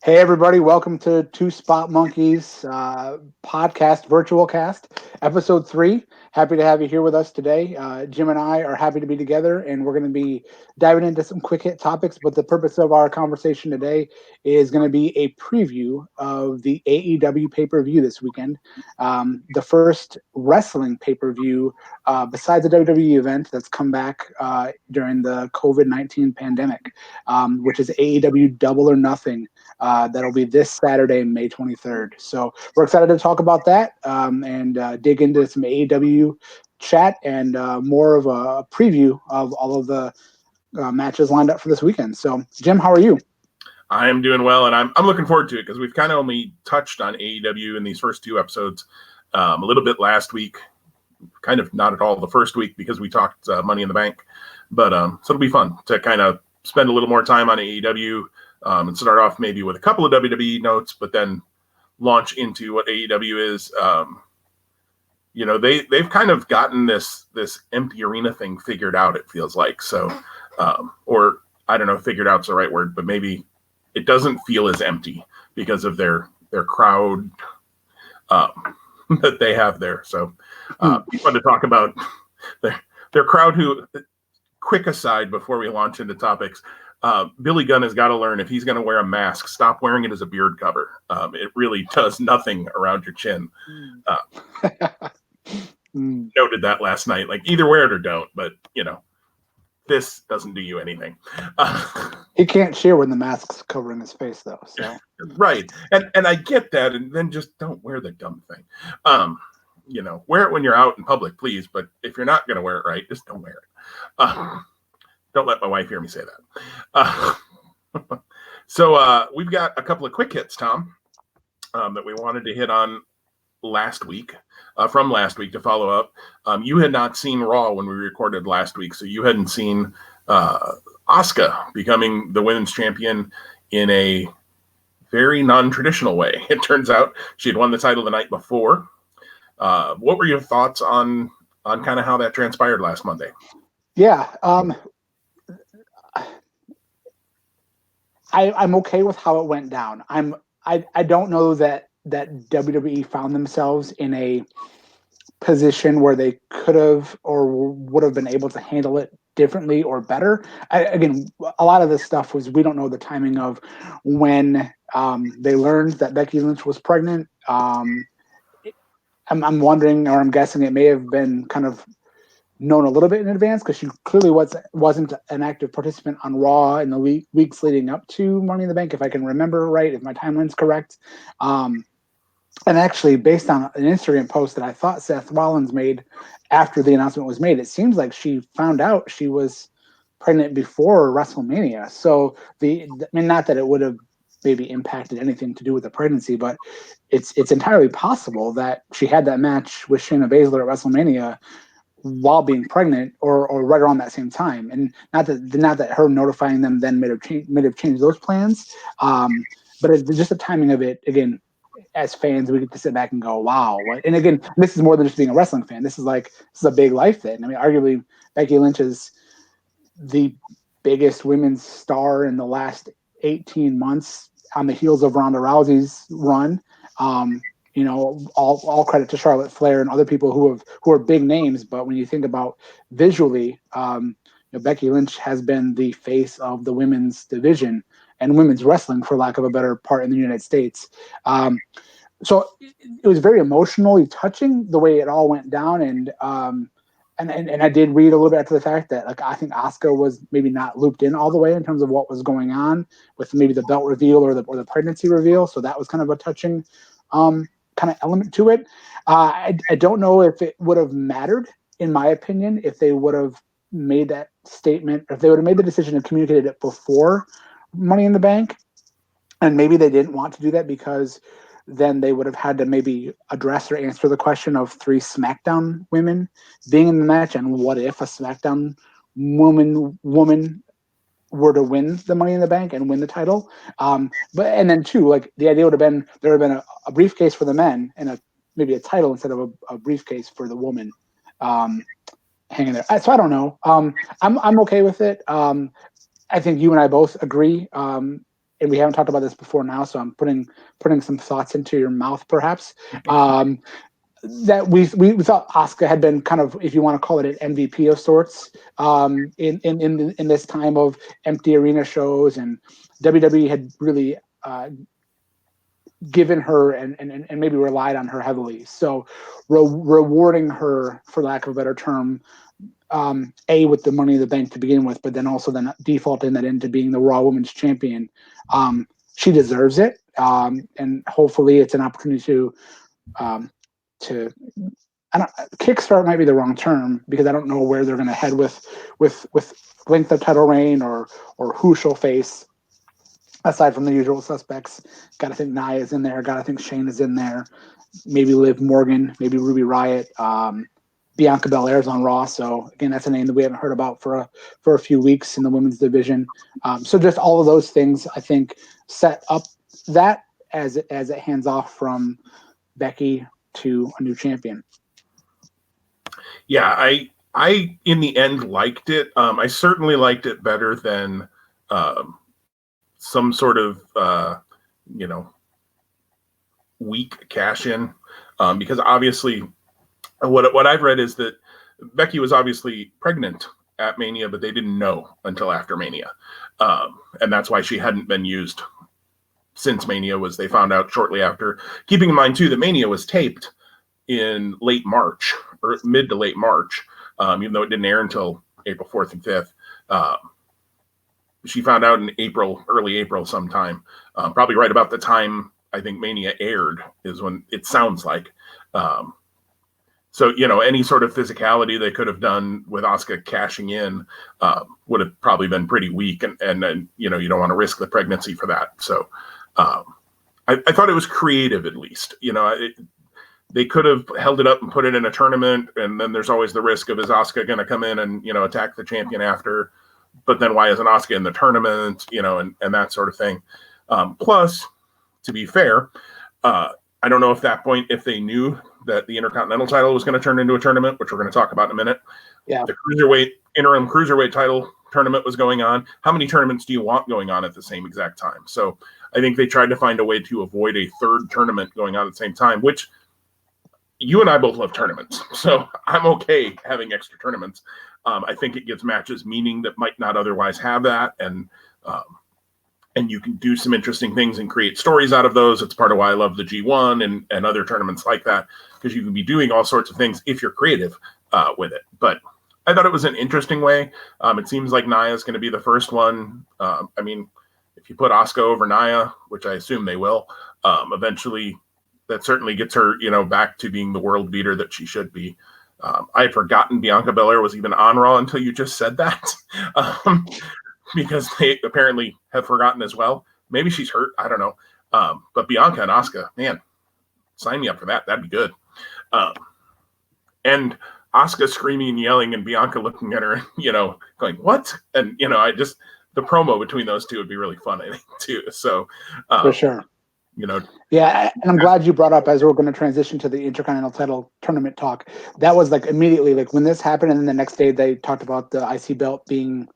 Hey everybody, welcome to Two Spot Monkeys podcast, virtual cast, episode 3. Happy to have you here with us today. Jim and I are happy to be together, and we're going to be diving into some quick hit topics. But the purpose of our conversation today is going to be a preview of the AEW pay per view this weekend, the first wrestling pay per view besides the WWE event that's come back during the COVID-19 pandemic, which is AEW Double or Nothing. That'll be this Saturday, May 23rd. So we're excited to talk about that and dig into some AEW chat and more of a preview of all of the matches lined up for this weekend. So, Jim, how are you? I am doing well, and I'm looking forward to it because we've kind of only touched on AEW in these first 2 episodes. A little bit last week, kind of not at all the first week because we talked Money in the Bank. But so it'll be fun to kind of spend a little more time on AEW. And start off maybe with a couple of WWE notes, but then launch into what AEW is. They've kind of gotten this empty arena thing figured out, it feels like. So, or I don't know if figured out's the right word, but maybe it doesn't feel as empty because of their crowd that they have there. So we want to talk about their crowd who, quick aside before we launch into topics, Billy Gunn has got to learn if he's going to wear a mask, stop wearing it as a beard cover. It really does nothing around your chin. Noted that last night. Like, either wear it or don't, but, this doesn't do you anything. He can't cheer when the mask's covering his face, though. So right. And I get that, and then just don't wear the dumb thing. Wear it when you're out in public, please, but if you're not going to wear it right, just don't wear it. Don't let my wife hear me say that. So we've got a couple of quick hits, Tom, that we wanted to hit on last week, from last week to follow up. You had not seen Raw when we recorded last week, so you hadn't seen Asuka becoming the women's champion in a very non-traditional way. It turns out she had won the title the night before. What were your thoughts on kind of how that transpired last Monday? Yeah. I'm okay with how it went down. I don't know that WWE found themselves in a position where they could have or would have been able to handle it differently or better. Again, a lot of this stuff was we don't know the timing of when they learned that Becky Lynch was pregnant. I'm wondering, or I'm guessing it may have been kind of known a little bit in advance because she clearly wasn't an active participant on Raw in the weeks leading up to Money in the Bank, if I can remember right, if my timeline's correct. And actually, based on an Instagram post that I thought Seth Rollins made after the announcement was made, it seems like she found out she was pregnant before WrestleMania. So not that it would have maybe impacted anything to do with the pregnancy, but it's entirely possible that she had that match with Shayna Baszler at WrestleMania while being pregnant or right around that same time. And not that her notifying them then may have changed those plans. But it's just the timing of it. Again, as fans, we get to sit back and go, wow. And again, this is more than just being a wrestling fan. This is a big life thing. I mean, arguably Becky Lynch is the biggest women's star in the last 18 months on the heels of Ronda Rousey's run. All credit to Charlotte Flair and other people who are big names. But when you think about visually, Becky Lynch has been the face of the women's division and women's wrestling, for lack of a better part, in the United States. So it was very emotionally touching the way it all went down. And I did read a little bit after the fact that I think Asuka was maybe not looped in all the way in terms of what was going on with maybe the belt reveal or the pregnancy reveal. So that was kind of a touching kind of element to it. I don't know if it would have mattered, in my opinion, if they would have made that statement, if they would have made the decision and communicated it before Money in the Bank. And maybe they didn't want to do that because then they would have had to maybe address or answer the question of 3 SmackDown women being in the match. And what if a SmackDown woman were to win the Money in the Bank and win the title? And then 2, the idea would have been there would have been a briefcase for the men and maybe a title instead of a briefcase for the woman hanging there. So I don't know. I'm okay with it. I think you and I both agree. and we haven't talked about this before now, so I'm putting some thoughts into your mouth, perhaps. That we thought Asuka had been kind of, if you want to call it, an MVP of sorts, in this time of empty arena shows, and WWE had really given her and maybe relied on her heavily. So rewarding her, for lack of a better term, with the Money in the Bank to begin with, but then also then defaulting that into being the Raw Women's Champion. She deserves it, and hopefully it's an opportunity to kickstart might be the wrong term, because I don't know where they're going to head with length of title reign or who she'll face. Aside from the usual suspects, got to think Nia's in there. Got to think Shane is in there. Maybe Liv Morgan. Maybe Ruby Riott. Bianca Belair's on Raw, so again, that's a name that we haven't heard about for a few weeks in the women's division. So just all of those things, I think, set up that as it hands off from Becky to a new champion. Yeah, I in the end liked it. I certainly liked it better than some sort of weak cash in, because obviously what I've read is that Becky was obviously pregnant at Mania, but they didn't know until after Mania, and that's why she hadn't been used since Mania. Was they found out shortly after. Keeping in mind too that Mania was taped in late March or mid to late March, even though it didn't air until April 4th and 5th. She found out in early April sometime, probably right about the time I think Mania aired is when it sounds like. So, any sort of physicality they could have done with Asuka cashing in would have probably been pretty weak. And you don't want to risk the pregnancy for that. So I thought it was creative, at least. They could have held it up and put it in a tournament. And then there's always the risk of, is Asuka going to come in and, attack the champion after? But then why isn't Asuka in the tournament? And that sort of thing. Plus, to be fair, I don't know if if they knew that the Intercontinental title was going to turn into a tournament, which we're going to talk about in a minute. Yeah. The interim cruiserweight title tournament was going on. How many tournaments do you want going on at the same exact time? So I think they tried to find a way to avoid a third tournament going on at the same time, which you and I both love tournaments. So I'm okay having extra tournaments. I think it gives matches meaning that might not otherwise have that. And you can do some interesting things and create stories out of those. It's part of why I love the G1 and other tournaments like that, because you can be doing all sorts of things if you're creative with it. But I thought it was an interesting way. It seems like Nia is going to be the first one. If you put Asuka over Nia, which I assume they will, eventually that certainly gets her, back to being the world beater that she should be. I had forgotten Bianca Belair was even on Raw until you just said that. Because they apparently have forgotten as well. Maybe she's hurt. I don't know. But Bianca and Asuka, man, sign me up for that. That'd be good. And Asuka screaming and yelling and Bianca looking at her, going, what? And, the promo between those two would be really fun, I think, too. So, for sure. Yeah, and I'm glad you brought up, as we're going to transition to the Intercontinental title tournament talk, that was like immediately, like when this happened, and then the next day they talked about the IC belt being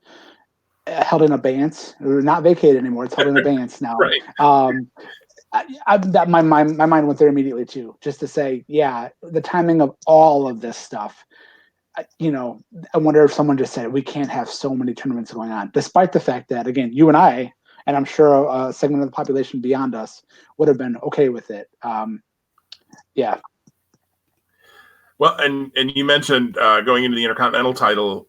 held in abeyance, or not vacated anymore. It's held in abeyance now. Right. My mind went there immediately too, just to say, yeah, the timing of all of this stuff. I wonder if someone just said we can't have so many tournaments going on, despite the fact that, again, you and I, and I'm sure a segment of the population beyond us would have been okay with it. Yeah. Well, and you mentioned going into the Intercontinental title.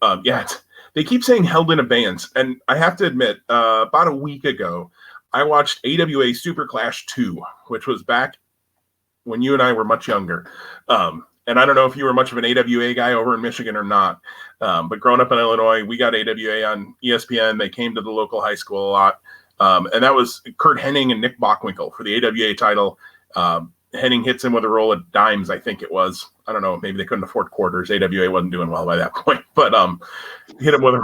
They keep saying held in abeyance. And I have to admit, about a week ago, I watched AWA Super Clash 2, which was back when you and I were much younger. And I don't know if you were much of an AWA guy over in Michigan or not. But growing up in Illinois, we got AWA on ESPN. They came to the local high school a lot. And that was Kurt Hennig and Nick Bockwinkel for the AWA title. Hennig hits him with a roll of dimes, I think it was. I don't know, maybe they couldn't afford quarters. AWA wasn't doing well by that point, but hit him with a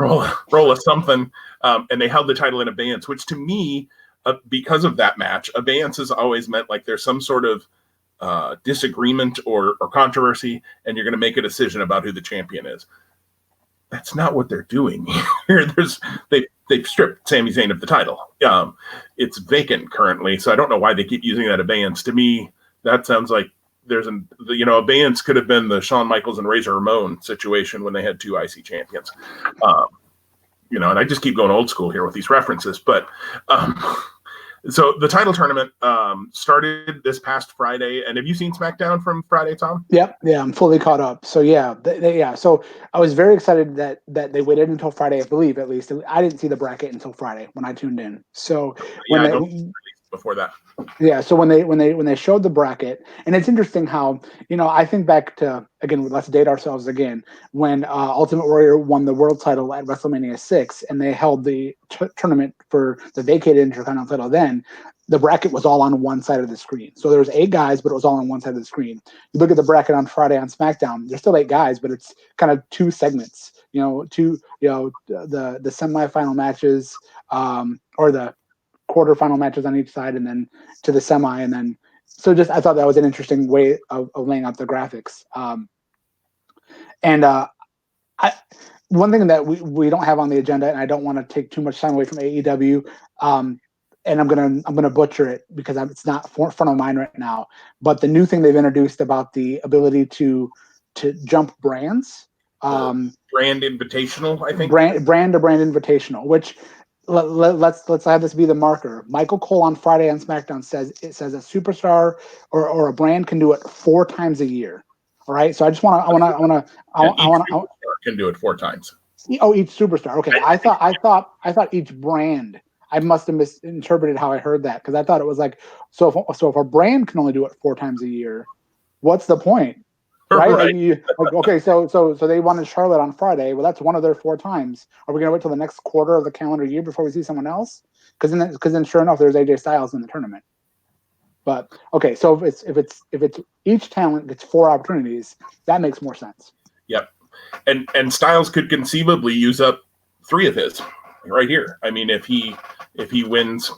roll of something, and they held the title in abeyance, which to me, because of that match, abeyance has always meant like there's some sort of disagreement or controversy, and you're going to make a decision about who the champion is. That's not what they're doing here. they've stripped Sami Zayn of the title. It's vacant currently, so I don't know why they keep using that abeyance. To me, that sounds like there's abeyance could have been the Shawn Michaels and Razor Ramon situation when they had 2 IC champions. And I just keep going old school here with these references, but so the title tournament started this past Friday. And have you seen SmackDown from Friday, Tom? Yep. Yeah, I'm fully caught up. So yeah, So I was very excited that they waited until Friday, I believe, at least. I didn't see the bracket until Friday when I tuned in. So before that. Yeah, so when they showed the bracket, and it's interesting how, I think back to, again, let's date ourselves again, when Ultimate Warrior won the world title at WrestleMania 6 and they held the tournament for the vacated Intercontinental title then, the bracket was all on one side of the screen. So there was 8 guys, but it was all on one side of the screen. You look at the bracket on Friday on SmackDown, there's still 8 guys, but it's kind of 2 segments, the semifinal matches, or the quarterfinal matches on each side, and then to the semi, and then I thought that was an interesting way of laying out the graphics. One thing that we don't have on the agenda, and I don't want to take too much time away from AEW, and I'm gonna butcher it because it's not front of mind right now. But the new thing they've introduced about the ability to jump brands, brand invitational, I think. Brand to brand invitational, which. Let's have this be the marker. Michael Cole on Friday on SmackDown says a superstar or a brand can do it 4 times a year. All right. So I can do it 4 times. Oh, each superstar. Okay. I thought each brand. I must have misinterpreted how I heard that, because I thought it was like, so if a brand can only do it 4 times a year, what's the point? Right? Okay, so they wanted Charlotte on Friday. Well, that's one of their 4 times. Are we going to wait till the next quarter of the calendar year before we see someone else? Because then, sure enough, there's AJ Styles in the tournament. But okay, so if it's each talent gets 4 opportunities, that makes more sense. Yep, and Styles could conceivably use up 3 of his right here. I mean, if he wins,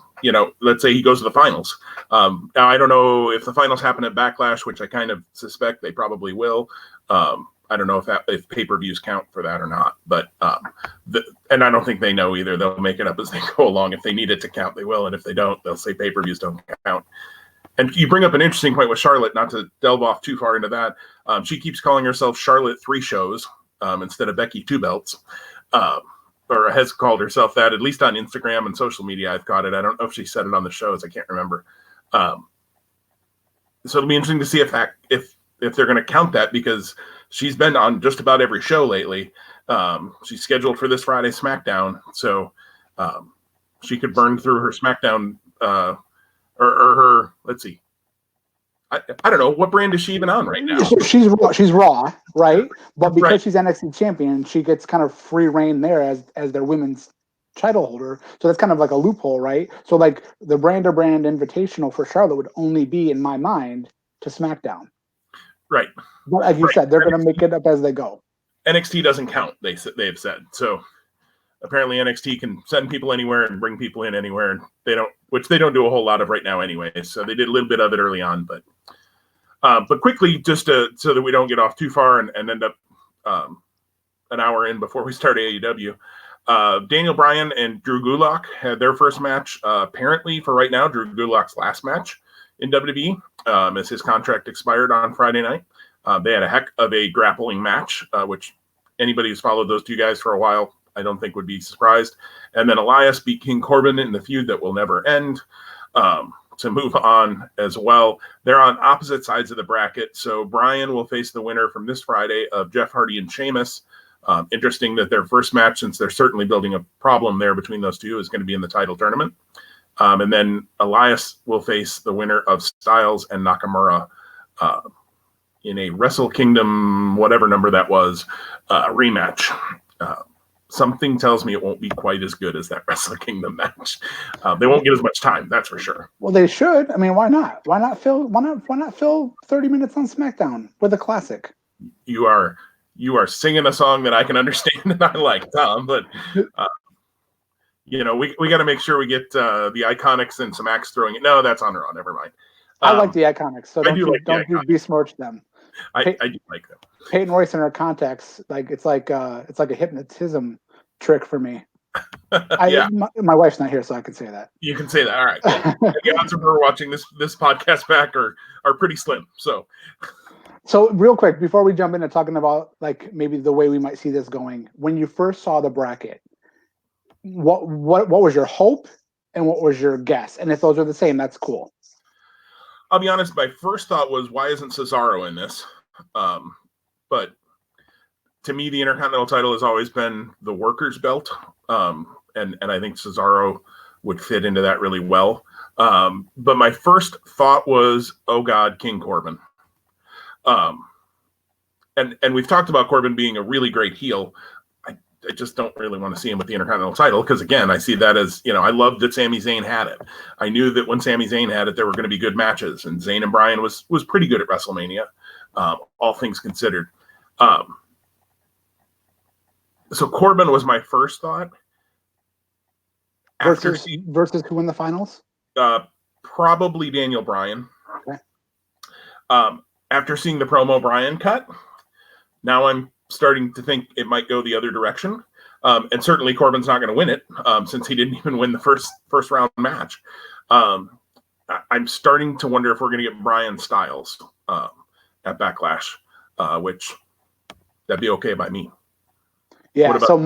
let's say he goes to the finals. Now, I don't know if the finals happen at Backlash, which I kind of suspect they probably will. I don't know if pay-per-views count for that or not, but and I don't think they know either. They'll make it up as they go along. If they need it to count, they will, and if they don't, they'll say pay-per-views don't count. And you bring up an interesting point with Charlotte, not to delve off too far into that. She keeps calling herself Charlotte 3 shows instead of Becky 2 belts. Or has called herself that, at least on Instagram and social media. I've got it. I don't know if she said it on the shows. I can't remember. So it'll be interesting to see if they're going to count that, because she's been on just about every show lately. She's scheduled for this Friday SmackDown, so she could burn through her SmackDown or her. Let's see. I don't know, what brand is she even on right now? So she's Raw, right? But because she's NXT champion, she gets kind of free reign there as their women's title holder. So that's kind of like a loophole, right? So like the brand to brand invitational for Charlotte would only be, in my mind, to SmackDown. Right. But like you said, they're going to make it up as they go. NXT doesn't count, they've said. So apparently NXT can send people anywhere and bring people in anywhere, and they don't do a whole lot of right now anyway. So they did a little bit of it early on, but quickly, just so that we don't get off too far and end up an hour in before we start AEW. Daniel Bryan and Drew Gulak had their first match. Apparently, for right now, Drew Gulak's last match in WWE, as his contract expired on Friday night. They had a heck of a grappling match, which anybody who's followed those 2 guys for a while, I don't think would be surprised. And then Elias beat King Corbin in the feud that will never end. To move on as well, they're on opposite sides of the bracket. So Bryan will face the winner from this Friday of Jeff Hardy and Sheamus. Interesting that their first match, since they're certainly building a problem there between those 2, is going to be in the title tournament. And then Elias will face the winner of Styles and Nakamura in a Wrestle Kingdom, whatever number that was, rematch. Something tells me it won't be quite as good as that Wrestle Kingdom match. They won't get as much time, that's for sure. Well, they should. I mean, why not? Why not fill 30 minutes on SmackDown with a classic? You are singing a song that I can understand and I like, Tom. But we got to make sure we get the Iconics and some axe throwing it. No, that's on Raw. Never mind. I like the Iconics, so don't you besmirch them. I do like them. Peyton Royce in her contacts, it's like a hypnotism trick for me. Yeah, My wife's not here, so I can say that. you can say that. All right, good. The odds of her watching this podcast back are pretty slim. So So real quick, before we jump into talking about like maybe the way we might see this going, when you first saw the bracket, what was your hope and what was your guess? And if those are the same, that's cool. I'll be honest. My first thought was, why isn't Cesaro in this? But to me, the Intercontinental title has always been the workers' belt, and I think Cesaro would fit into that really well. But my first thought was, oh God, King Corbin. And we've talked about Corbin being a really great heel. I just don't really want to see him with the Intercontinental title because, again, I see that as, I love that Sami Zayn had it. I knew that when Sami Zayn had it, there were going to be good matches, and Zayn and Bryan was pretty good at WrestleMania, all things considered. So Corbin was my first thought. Versus who in the finals? Probably Daniel Bryan. Okay. After seeing the promo Bryan cut, now I'm starting to think it might go the other direction. And certainly Corbin's not going to win it since he didn't even win the first round match. I'm starting to wonder if we're going to get Bryan Styles at Backlash, which that'd be okay by me. Yeah. So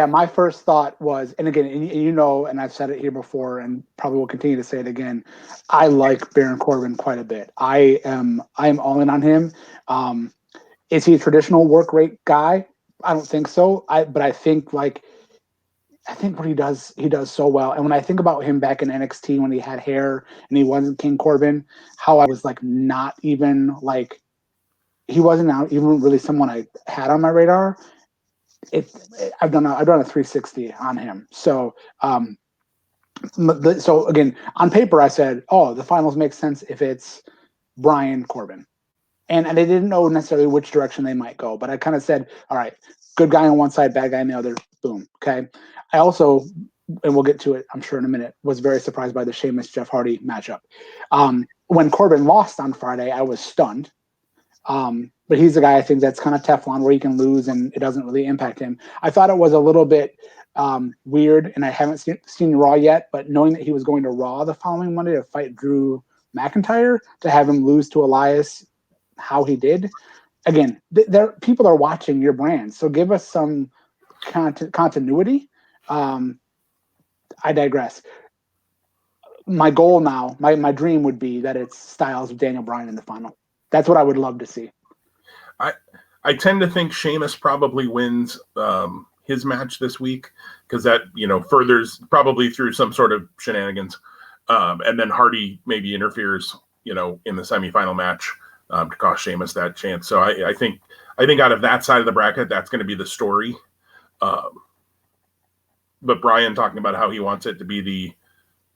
my first thought was, and again, and I've said it here before, and probably will continue to say it again. I like Baron Corbin quite a bit. I am all in on him. Is he a traditional work rate guy? I don't think so. But I think what he does so well. And when I think about him back in NXT when he had hair and he wasn't King Corbin, how I was not even he wasn't even really someone I had on my radar. I've done a 360 on him. So so again, on paper I said, oh, the finals make sense if it's Bryan Corbin. And I didn't know necessarily which direction they might go, but I kind of said, all right, good guy on one side, bad guy on the other. Boom. Okay. I also, and we'll get to it, I'm sure in a minute, was very surprised by the Sheamus Jeff Hardy matchup. When Corbin lost on Friday, I was stunned. But he's a guy I think that's kind of Teflon where he can lose and it doesn't really impact him. I thought it was a little bit weird, and I haven't seen Raw yet, but knowing that he was going to Raw the following Monday to fight Drew McIntyre, to have him lose to Elias how he did. Again, people are watching your brand, so give us some continuity. I digress. My goal now, my dream would be that it's Styles with Daniel Bryan in the final. That's what I would love to see. I tend to think Sheamus probably wins his match this week because that furthers probably through some sort of shenanigans, and then Hardy maybe interferes in the semifinal match. To cost Sheamus that chance. So I think out of that side of the bracket, that's going to be the story. But Bryan talking about how he wants it to be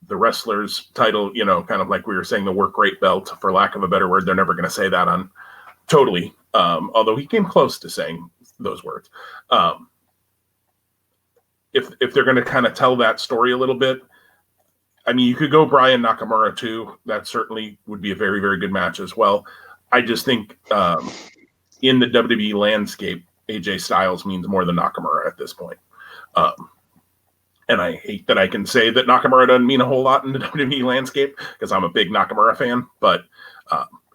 the wrestler's title, kind of like we were saying, the work rate belt, for lack of a better word. They're never going to say that on totally. Although he came close to saying those words. If they're going to kind of tell that story a little bit, I mean, you could go Bryan Nakamura too. That certainly would be a very, very good match as well. I just think in the WWE landscape, AJ Styles means more than Nakamura at this point. And I hate that I can say that Nakamura doesn't mean a whole lot in the WWE landscape because I'm a big Nakamura fan, but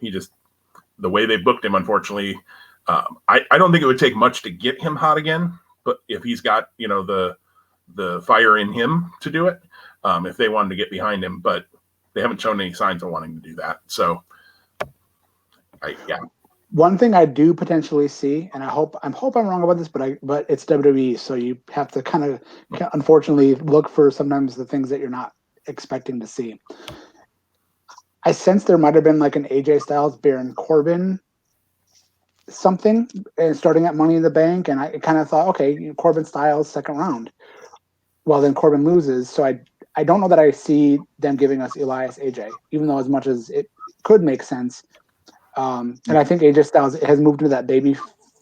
the way they booked him, unfortunately, I don't think it would take much to get him hot again, but if he's got, the fire in him to do it, if they wanted to get behind him, but they haven't shown any signs of wanting to do that. So, yeah. One thing I do potentially see, and I hope I'm wrong about this, but it's WWE, so you have to kind of unfortunately look for sometimes the things that you're not expecting to see. I sense there might have been like an AJ Styles, Baron Corbin something, and starting at Money in the Bank, and I kind of thought, okay, Corbin Styles second round. Well, then Corbin loses, so I don't know that I see them giving us Elias AJ, even though as much as it could make sense. And I think AJ Styles has moved into that baby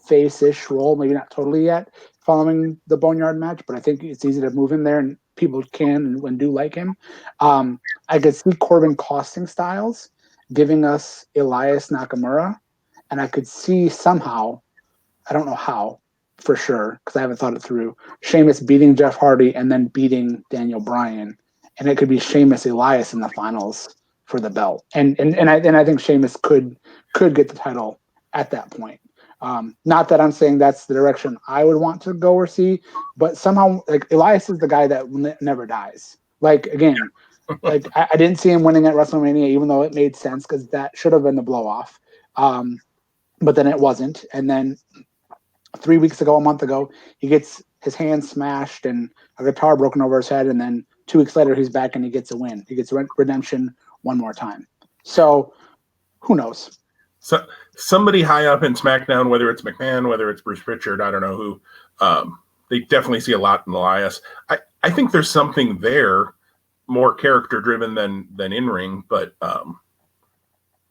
face-ish role, maybe not totally yet, following the Boneyard match, but I think it's easy to move in there, and people can and do like him. I could see Corbin costing Styles, giving us Elias Nakamura, and I could see somehow, I don't know how, for sure because I haven't thought it through. Sheamus beating Jeff Hardy and then beating Daniel Bryan, and it could be Sheamus Elias in the finals for the belt. And I think Sheamus could get the title at that point. Not that I'm saying that's the direction I would want to go or see, but somehow like Elias is the guy that never dies. Like again, like I didn't see him winning at WrestleMania, even though it made sense because that should have been the blow off. But then it wasn't. And then 3 weeks ago, a month ago, he gets his hand smashed and a guitar broken over his head. And then 2 weeks later, he's back and he gets a win. He gets redemption one more time. So who knows? So somebody high up in SmackDown, whether it's McMahon, whether it's Bruce Pritchard, I don't know who, they definitely see a lot in Elias. I think there's something there, more character driven than in ring, but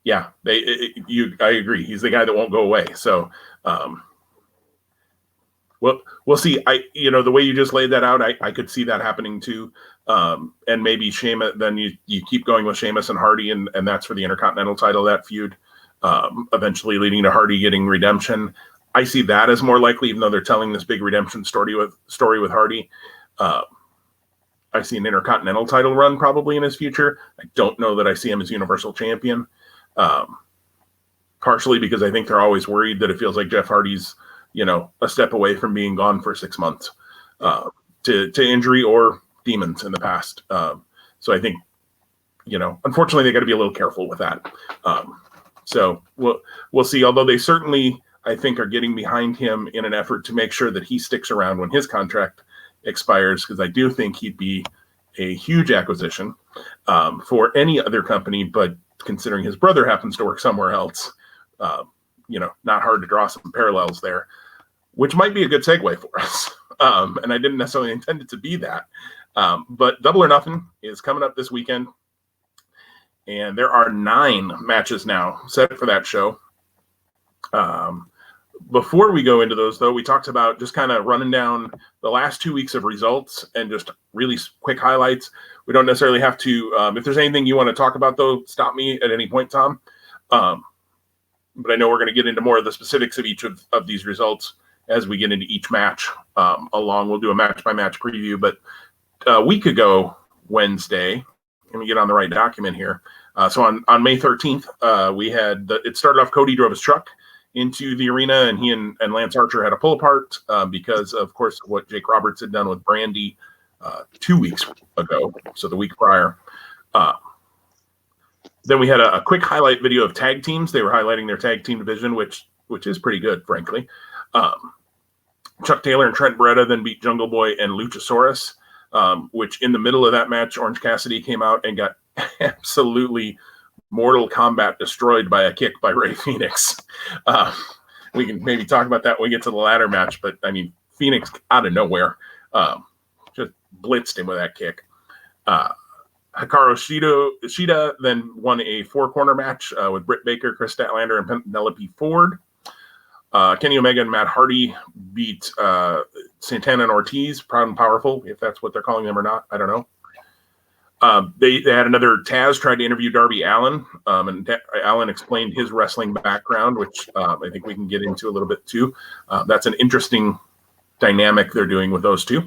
yeah, I agree. He's the guy that won't go away. So we'll see. The way you just laid that out, I could see that happening too. And maybe Sheamus, then you keep going with Sheamus and Hardy, and that's for the Intercontinental title, that feud, eventually leading to Hardy getting redemption. I see that as more likely, even though they're telling this big redemption story with Hardy. I see an Intercontinental title run probably in his future. I don't know that I see him as Universal Champion, partially because I think they're always worried that it feels like Jeff Hardy's, a step away from being gone for 6 months to injury or demons in the past. So I think, unfortunately, they got to be a little careful with that. So we'll see. Although they certainly, I think, are getting behind him in an effort to make sure that he sticks around when his contract expires, because I do think he'd be a huge acquisition for any other company. But considering his brother happens to work somewhere else, not hard to draw some parallels there, which might be a good segue for us. And I didn't necessarily intend it to be that. But Double or Nothing is coming up this weekend. And there are 9 matches now set for that show. Before we go into those, though, we talked about just kind of running down the last 2 weeks of results and just really quick highlights. We don't necessarily have to, if there's anything you want to talk about, though, stop me at any point, Tom. But I know we're going to get into more of the specifics of each of these results as we get into each match along. We'll do a match-by-match preview. But a week ago, Wednesday, let me get on the right document here. So on May 13th, we had it started off. Cody drove his truck into the arena, and he and Lance Archer had a pull apart because, of course, what Jake Roberts had done with Brandy 2 weeks ago, so the week prior. Then we had a quick highlight video of tag teams. They were highlighting their tag team division, which is pretty good, frankly. Chuck Taylor and Trent Beretta then beat Jungle Boy and Luchasaurus, which in the middle of that match, Orange Cassidy came out and got absolutely Mortal Kombat destroyed by a kick by Rey Fenix. We can maybe talk about that when we get to the ladder match, but I mean, Phoenix out of nowhere just blitzed him with that kick. Hikaru Shida then won a 4-corner match with Britt Baker, Chris Statlander, and Penelope Ford. Kenny Omega and Matt Hardy beat Santana and Ortiz, Proud and Powerful, if that's what they're calling them or not. I don't know. They had another Taz tried to interview Darby Allin, and Allin explained his wrestling background, which I think we can get into a little bit too. That's an interesting dynamic they're doing with those two.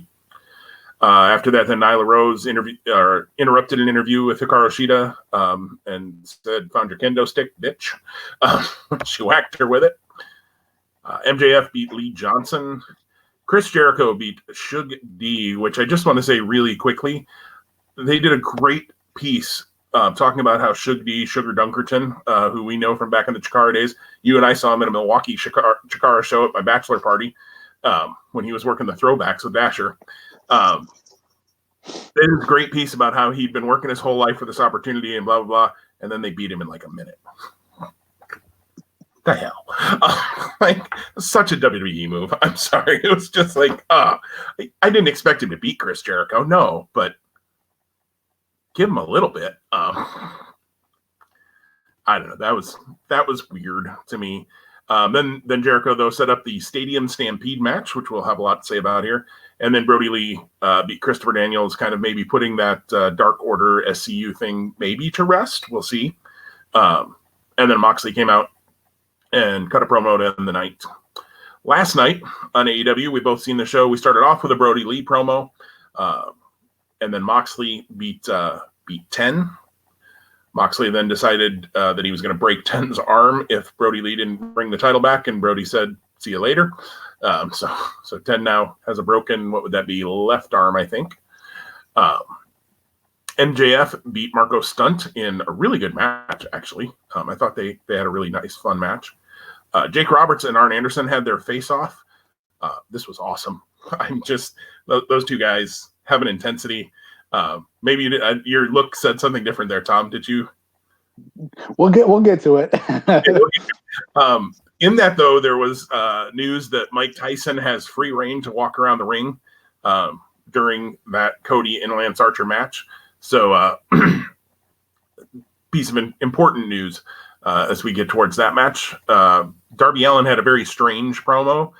After that, then Nyla Rose interrupted an interview with Hikaru Shida and said, "Found your kendo stick, bitch." She whacked her with it. MJF beat Lee Johnson. Chris Jericho beat Shug D, which I just want to say really quickly. They did a great piece talking about how Shug D, Sugar Dunkerton, who we know from back in the Chikara days, you and I saw him at a Milwaukee Chikara show at my bachelor party when he was working the throwbacks with Dasher. They did a great piece about how he'd been working his whole life for this opportunity and blah, blah, blah, and then they beat him in like a minute. The hell? Like, such a WWE move. I'm sorry. It was just like, I didn't expect him to beat Chris Jericho. No, but give him a little bit. I don't know. That was weird to me. Then Jericho, though, set up the Stadium Stampede match, which we'll have a lot to say about here. And then Brody Lee beat Christopher Daniels, kind of maybe putting that Dark Order SCU thing maybe to rest. We'll see. And then Moxley came out and cut a promo to end the night. Last night on AEW, we both seen the show. We started off with a Brody Lee promo, and then Moxley beat 10. Moxley then decided that he was going to break 10's arm if Brody Lee didn't bring the title back, and Brody said, "See you later." So 10 now has a broken, what would that be, left arm, I think. MJF beat Marco Stunt in a really good match, actually. I thought they had a really nice, fun match. Jake Roberts and Arn Anderson had their face-off. This was awesome. I'm just, those two guys have an intensity. Maybe your look said something different there, Tom. Did you? We'll get to it. In that, though, there was news that Mike Tyson has free reign to walk around the ring during that Cody and Lance Archer match. So, piece of important news as we get towards that match. Darby Allin had a very strange promo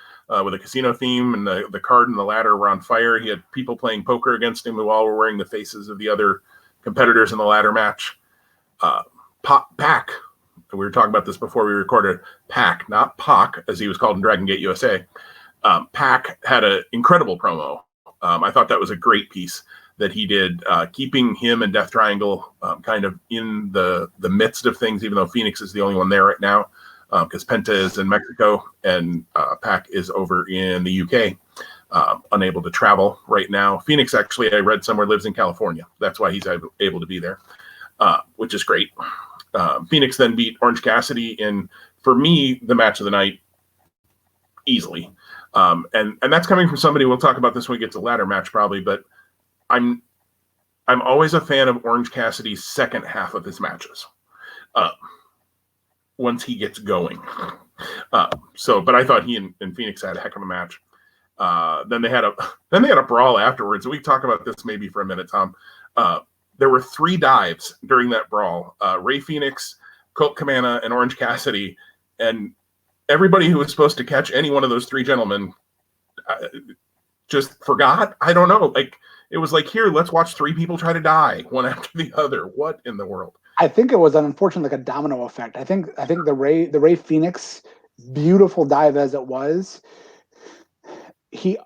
with a casino theme, and the card and the ladder were on fire. He had people playing poker against him who all were wearing the faces of the other competitors in the ladder match. Pac, we were talking about this before we recorded, Pac, not Pac, as he was called in Dragon Gate USA. Pac had an incredible promo. I thought that was a great piece that he did, keeping him and Death Triangle kind of in the midst of things, even though Phoenix is the only one there right now, because Penta is in Mexico and Pac is over in the UK, unable to travel right now. Phoenix, actually, I read somewhere, lives in California. That's why he's able to be there, which is great. Phoenix then beat Orange Cassidy in, for me, the match of the night, easily. And that's coming from somebody, we'll talk about this when we get to the ladder match probably, but I'm always a fan of Orange Cassidy's second half of his matches. Once he gets going. But I thought he and Phoenix had a heck of a match. Then they had a brawl afterwards. We can talk about this maybe for a minute, Tom. There were 3 dives during that brawl. Ray Phoenix, Colt Cabana, and Orange Cassidy, and everybody who was supposed to catch any one of those 3 gentlemen just forgot. I don't know. Like, it was like, here, let's watch 3 people try to die one after the other. What in the world? I think it was unfortunately like a domino effect. I think the Ray Phoenix, beautiful dive as it was, he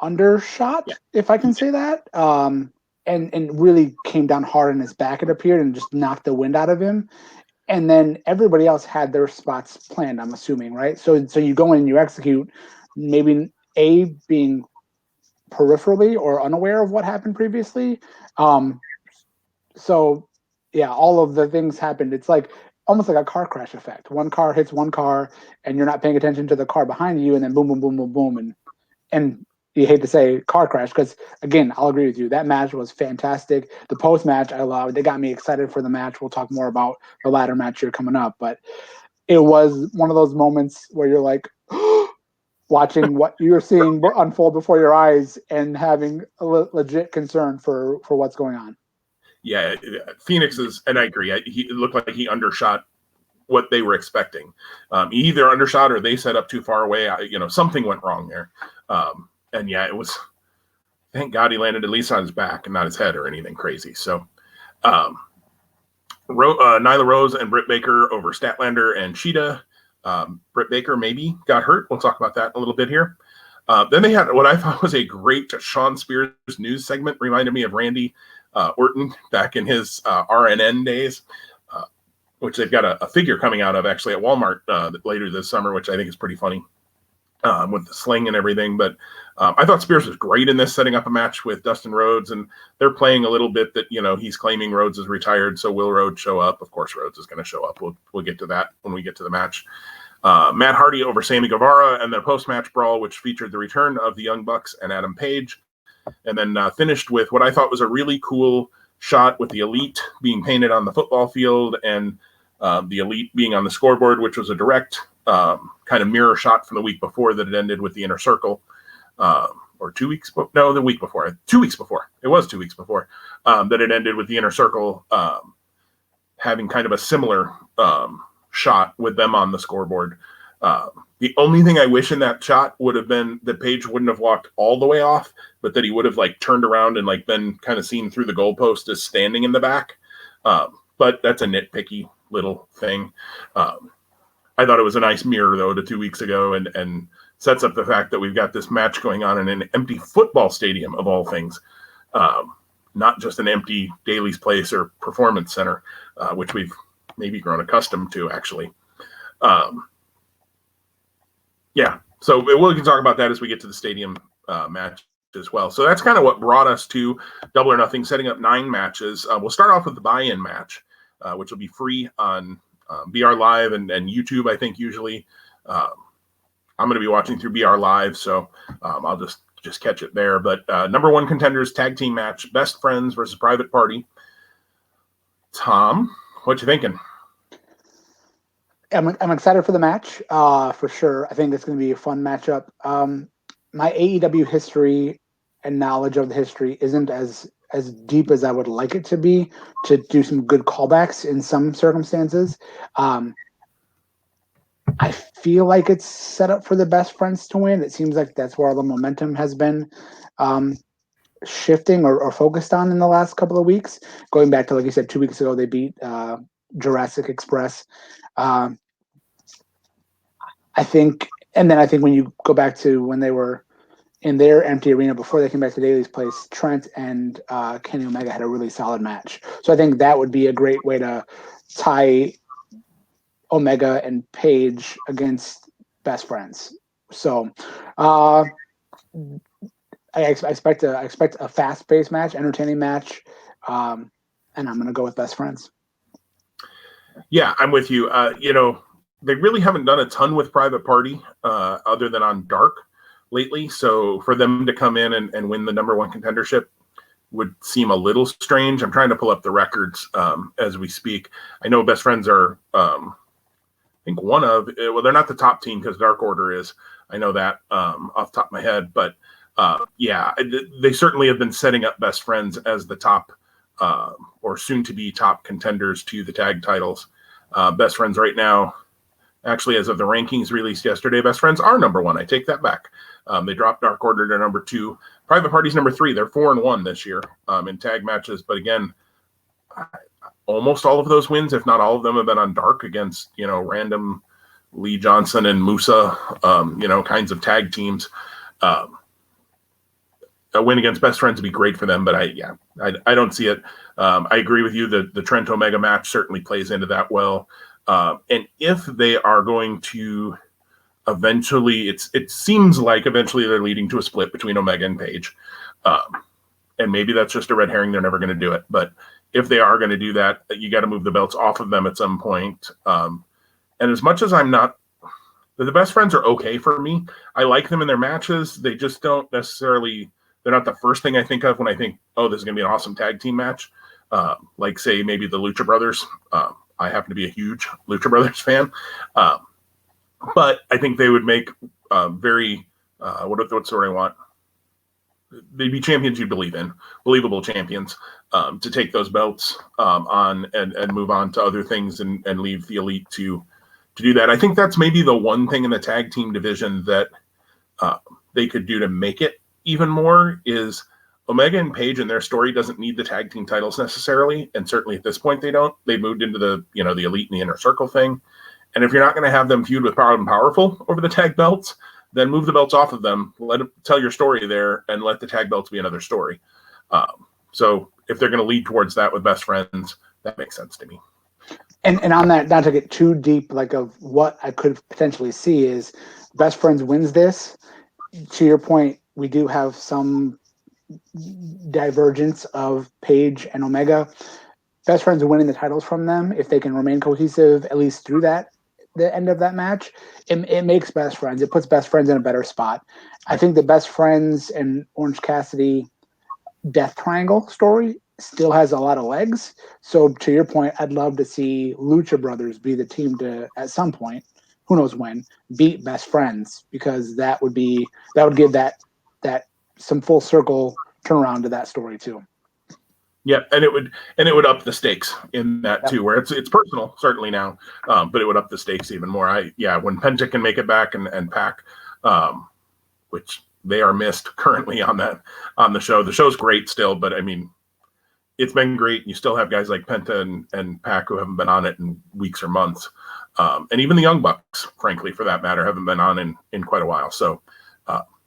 undershot, if I can say that, and really came down hard on his back, it appeared, and just knocked the wind out of him. And then everybody else had their spots planned, I'm assuming, right? So you go in and you execute, maybe being peripherally or unaware of what happened previously. So yeah, all of the things happened. It's like almost like a car crash effect. One car hits one car and you're not paying attention to the car behind you, and then boom, boom, boom, boom, boom. And you hate to say car crash because, again, I'll agree with you. That match was fantastic. The post-match I loved. They got me excited for the match. We'll talk more about the ladder match here coming up. But it was one of those moments where you're like, watching what you're seeing unfold before your eyes and having a legit concern for what's going on. Yeah, Phoenix is, and I agree. It looked like he undershot what they were expecting. He either undershot or they set up too far away. Something went wrong there. And yeah, it was. Thank God he landed at least on his back and not his head or anything crazy. So, Nyla Rose and Britt Baker over Statlander and Sheeta. Britt Baker maybe got hurt. We'll talk about that a little bit here. Then they had what I thought was a great Sean Spears news segment. Reminded me of Randy Orton back in his RNN days, which they've got a figure coming out of actually at Walmart later this summer, which I think is pretty funny with the sling and everything. But I thought Spears was great in this, setting up a match with Dustin Rhodes, and they're playing a little bit that, he's claiming Rhodes is retired, so will Rhodes show up? Of course, Rhodes is going to show up. We'll get to that when we get to the match. Matt Hardy over Sammy Guevara, and the post-match brawl, which featured the return of the Young Bucks and Adam Page, and then finished with what I thought was a really cool shot with the Elite being painted on the football field and the Elite being on the scoreboard, which was a direct kind of mirror shot from the week before that it ended with the Inner Circle. Or 2 weeks, no, the week before, 2 weeks before, it was 2 weeks before, that it ended with the Inner Circle having kind of a similar shot with them on the scoreboard. The only thing I wish in that shot would have been that Page wouldn't have walked all the way off, but that he would have turned around and been kind of seen through the goalpost as standing in the back. But that's a nitpicky little thing. I thought it was a nice mirror though to 2 weeks ago, and sets up the fact that we've got this match going on in an empty football stadium of all things, not just an empty Daly's Place or Performance Center, which we've maybe grown accustomed to, actually. Yeah, so we can talk about that as we get to the stadium match as well. So that's kind of what brought us to Double or Nothing, setting up 9 matches. We'll start off with the buy-in match, which will be free on BR Live and YouTube, I think, usually. I'm going to be watching through BR Live, so I'll just catch it there. But number 1 contenders tag team match, Best Friends versus Private Party. Tom, what you thinking? I'm excited for the match, for sure. I think it's going to be a fun matchup. My AEW history and knowledge of the history isn't as deep as I would like it to be to do some good callbacks in some circumstances. I feel like it's set up for the Best Friends to win. It seems like that's where all the momentum has been shifting or focused on in the last couple of weeks. Going back to, like you said, 2 weeks ago, they beat Jurassic Express. I think when you go back to when they were in their empty arena before they came back to Daly's Place, Trent and Kenny Omega had a really solid match. So I think that would be a great way to tie Omega and Paige against Best Friends. So I expect a fast-paced match, entertaining match, and I'm going to go with Best Friends. Yeah, I'm with you. They really haven't done a ton with Private Party other than on Dark lately. So for them to come in and win the number 1 contendership would seem a little strange. I'm trying to pull up the records as we speak. I know Best Friends are, I think they're not the top team because Dark Order is. I know that off the top of my head. But they certainly have been setting up Best Friends as the top or soon to be top contenders to the tag titles. Best Friends right now, actually, as of the rankings released yesterday, Best Friends are number 1. I take that back. They dropped Dark Order to number 2. Private Party's number 3. They're 4-1 this year in tag matches. But again, almost all of those wins, if not all of them, have been on Dark against, random Lee Johnson and Musa, kinds of tag teams. A win against Best Friends would be great for them, but I don't see it. I agree with you that the Trent Omega match certainly plays into that well. And if they are going to eventually, it seems like eventually they're leading to a split between Omega and Paige. And maybe that's just a red herring. They're never going to do it. But if they are going to do that, you got to move the belts off of them at some point. And as much as the Best Friends are okay for me. I like them in their matches. They just don't necessarily, they're not the first thing I think of when I think, oh, this is going to be an awesome tag team match. Like, say, maybe the Lucha Brothers. I happen to be a huge Lucha Brothers fan. But I think they would make very, what's the word I want? They'd be champions you believe in, believable champions, to take those belts on and move on to other things and leave the Elite to do that. I think that's maybe the one thing in the tag team division that they could do to make it even more is Omega and Paige and their story doesn't need the tag team titles necessarily. And certainly at this point, they don't. They moved into the Elite and the Inner Circle thing. And if you're not going to have them feud with Power and Powerful over the tag belts, then move the belts off of them, let them tell your story there, and let the tag belts be another story. So if they're going to lead towards that with Best Friends, that makes sense to me. And on that, not to get too deep, like of what I could potentially see is Best Friends wins this. To your point, we do have some divergence of Paige and Omega. Best Friends are winning the titles from them. If they can remain cohesive, at least through the end of that match, it makes Best Friends. It puts Best Friends in a better spot. I think the Best Friends and Orange Cassidy Death Triangle story still has a lot of legs. So to your point, I'd love to see Lucha Brothers be the team to, at some point, who knows when, beat Best Friends, because that would give that some full circle turnaround to that story too. Yeah, and it would up the stakes in that too, where it's personal certainly now, but it would up the stakes even more. When Penta can make it back and Pac, which they are missed currently on the show. The show's great still, but I mean, it's been great. You still have guys like Penta and Pac who haven't been on it in weeks or months. And even the Young Bucks, frankly, for that matter, haven't been on in quite a while. So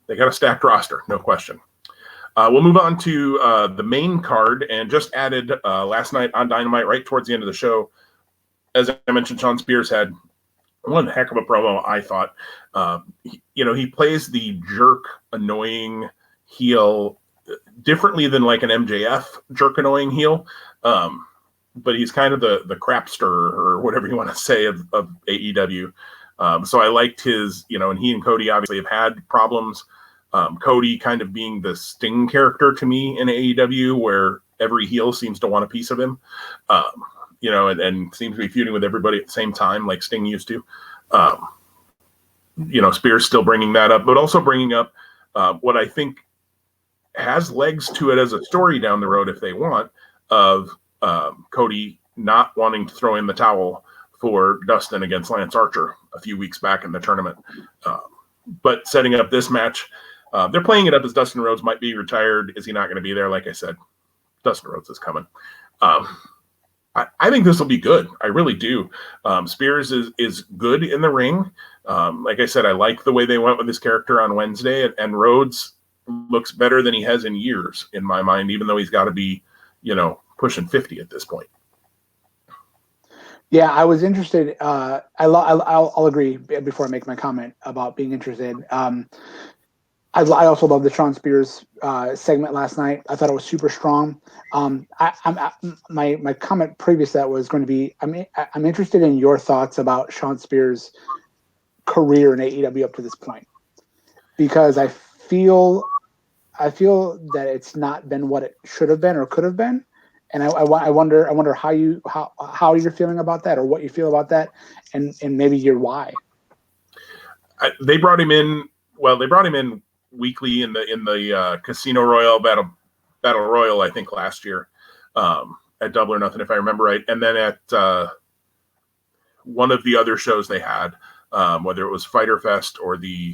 they got a stacked roster, no question. We'll move on to the main card, and just added last night on Dynamite, right towards the end of the show. As I mentioned, Shawn Spears had one heck of a promo, I thought. He plays the jerk, annoying heel differently than like an MJF jerk, annoying heel. But he's kind of the crapster, or whatever you want to say, of AEW. So I liked his, and he and Cody obviously have had problems. Cody kind of being the Sting character to me in AEW, where every heel seems to want a piece of him, and seems to be feuding with everybody at the same time, like Sting used to. Spears still bringing that up, but also bringing up what I think has legs to it as a story down the road, if they want, of Cody not wanting to throw in the towel for Dustin against Lance Archer a few weeks back in the tournament. But setting up this match, they're playing it up as Dustin Rhodes might be retired. Is he not going to be there? Like I said, Dustin Rhodes is coming. I think this will be good. I really do. Spears is good in the ring. Like I said, I like the way they went with this character on Wednesday, and Rhodes looks better than he has in years, in my mind, even though he's got to be, pushing 50 at this point. Yeah, I was interested. I'll agree before I make my comment about being interested. I also love the Shawn Spears segment last night. I thought it was super strong. My comment previous to that was going to be, I'm interested in your thoughts about Shawn Spears' career in AEW up to this point, because I feel that it's not been what it should have been or could have been. And I wonder how you're feeling about that, or what you feel about that, and maybe your why. They brought him in. Well, they brought him in weekly in the Casino Royale battle royal, I think, last year at Double or Nothing, if I remember right, and then at one of the other shows they had, whether it was Fyter Fest or the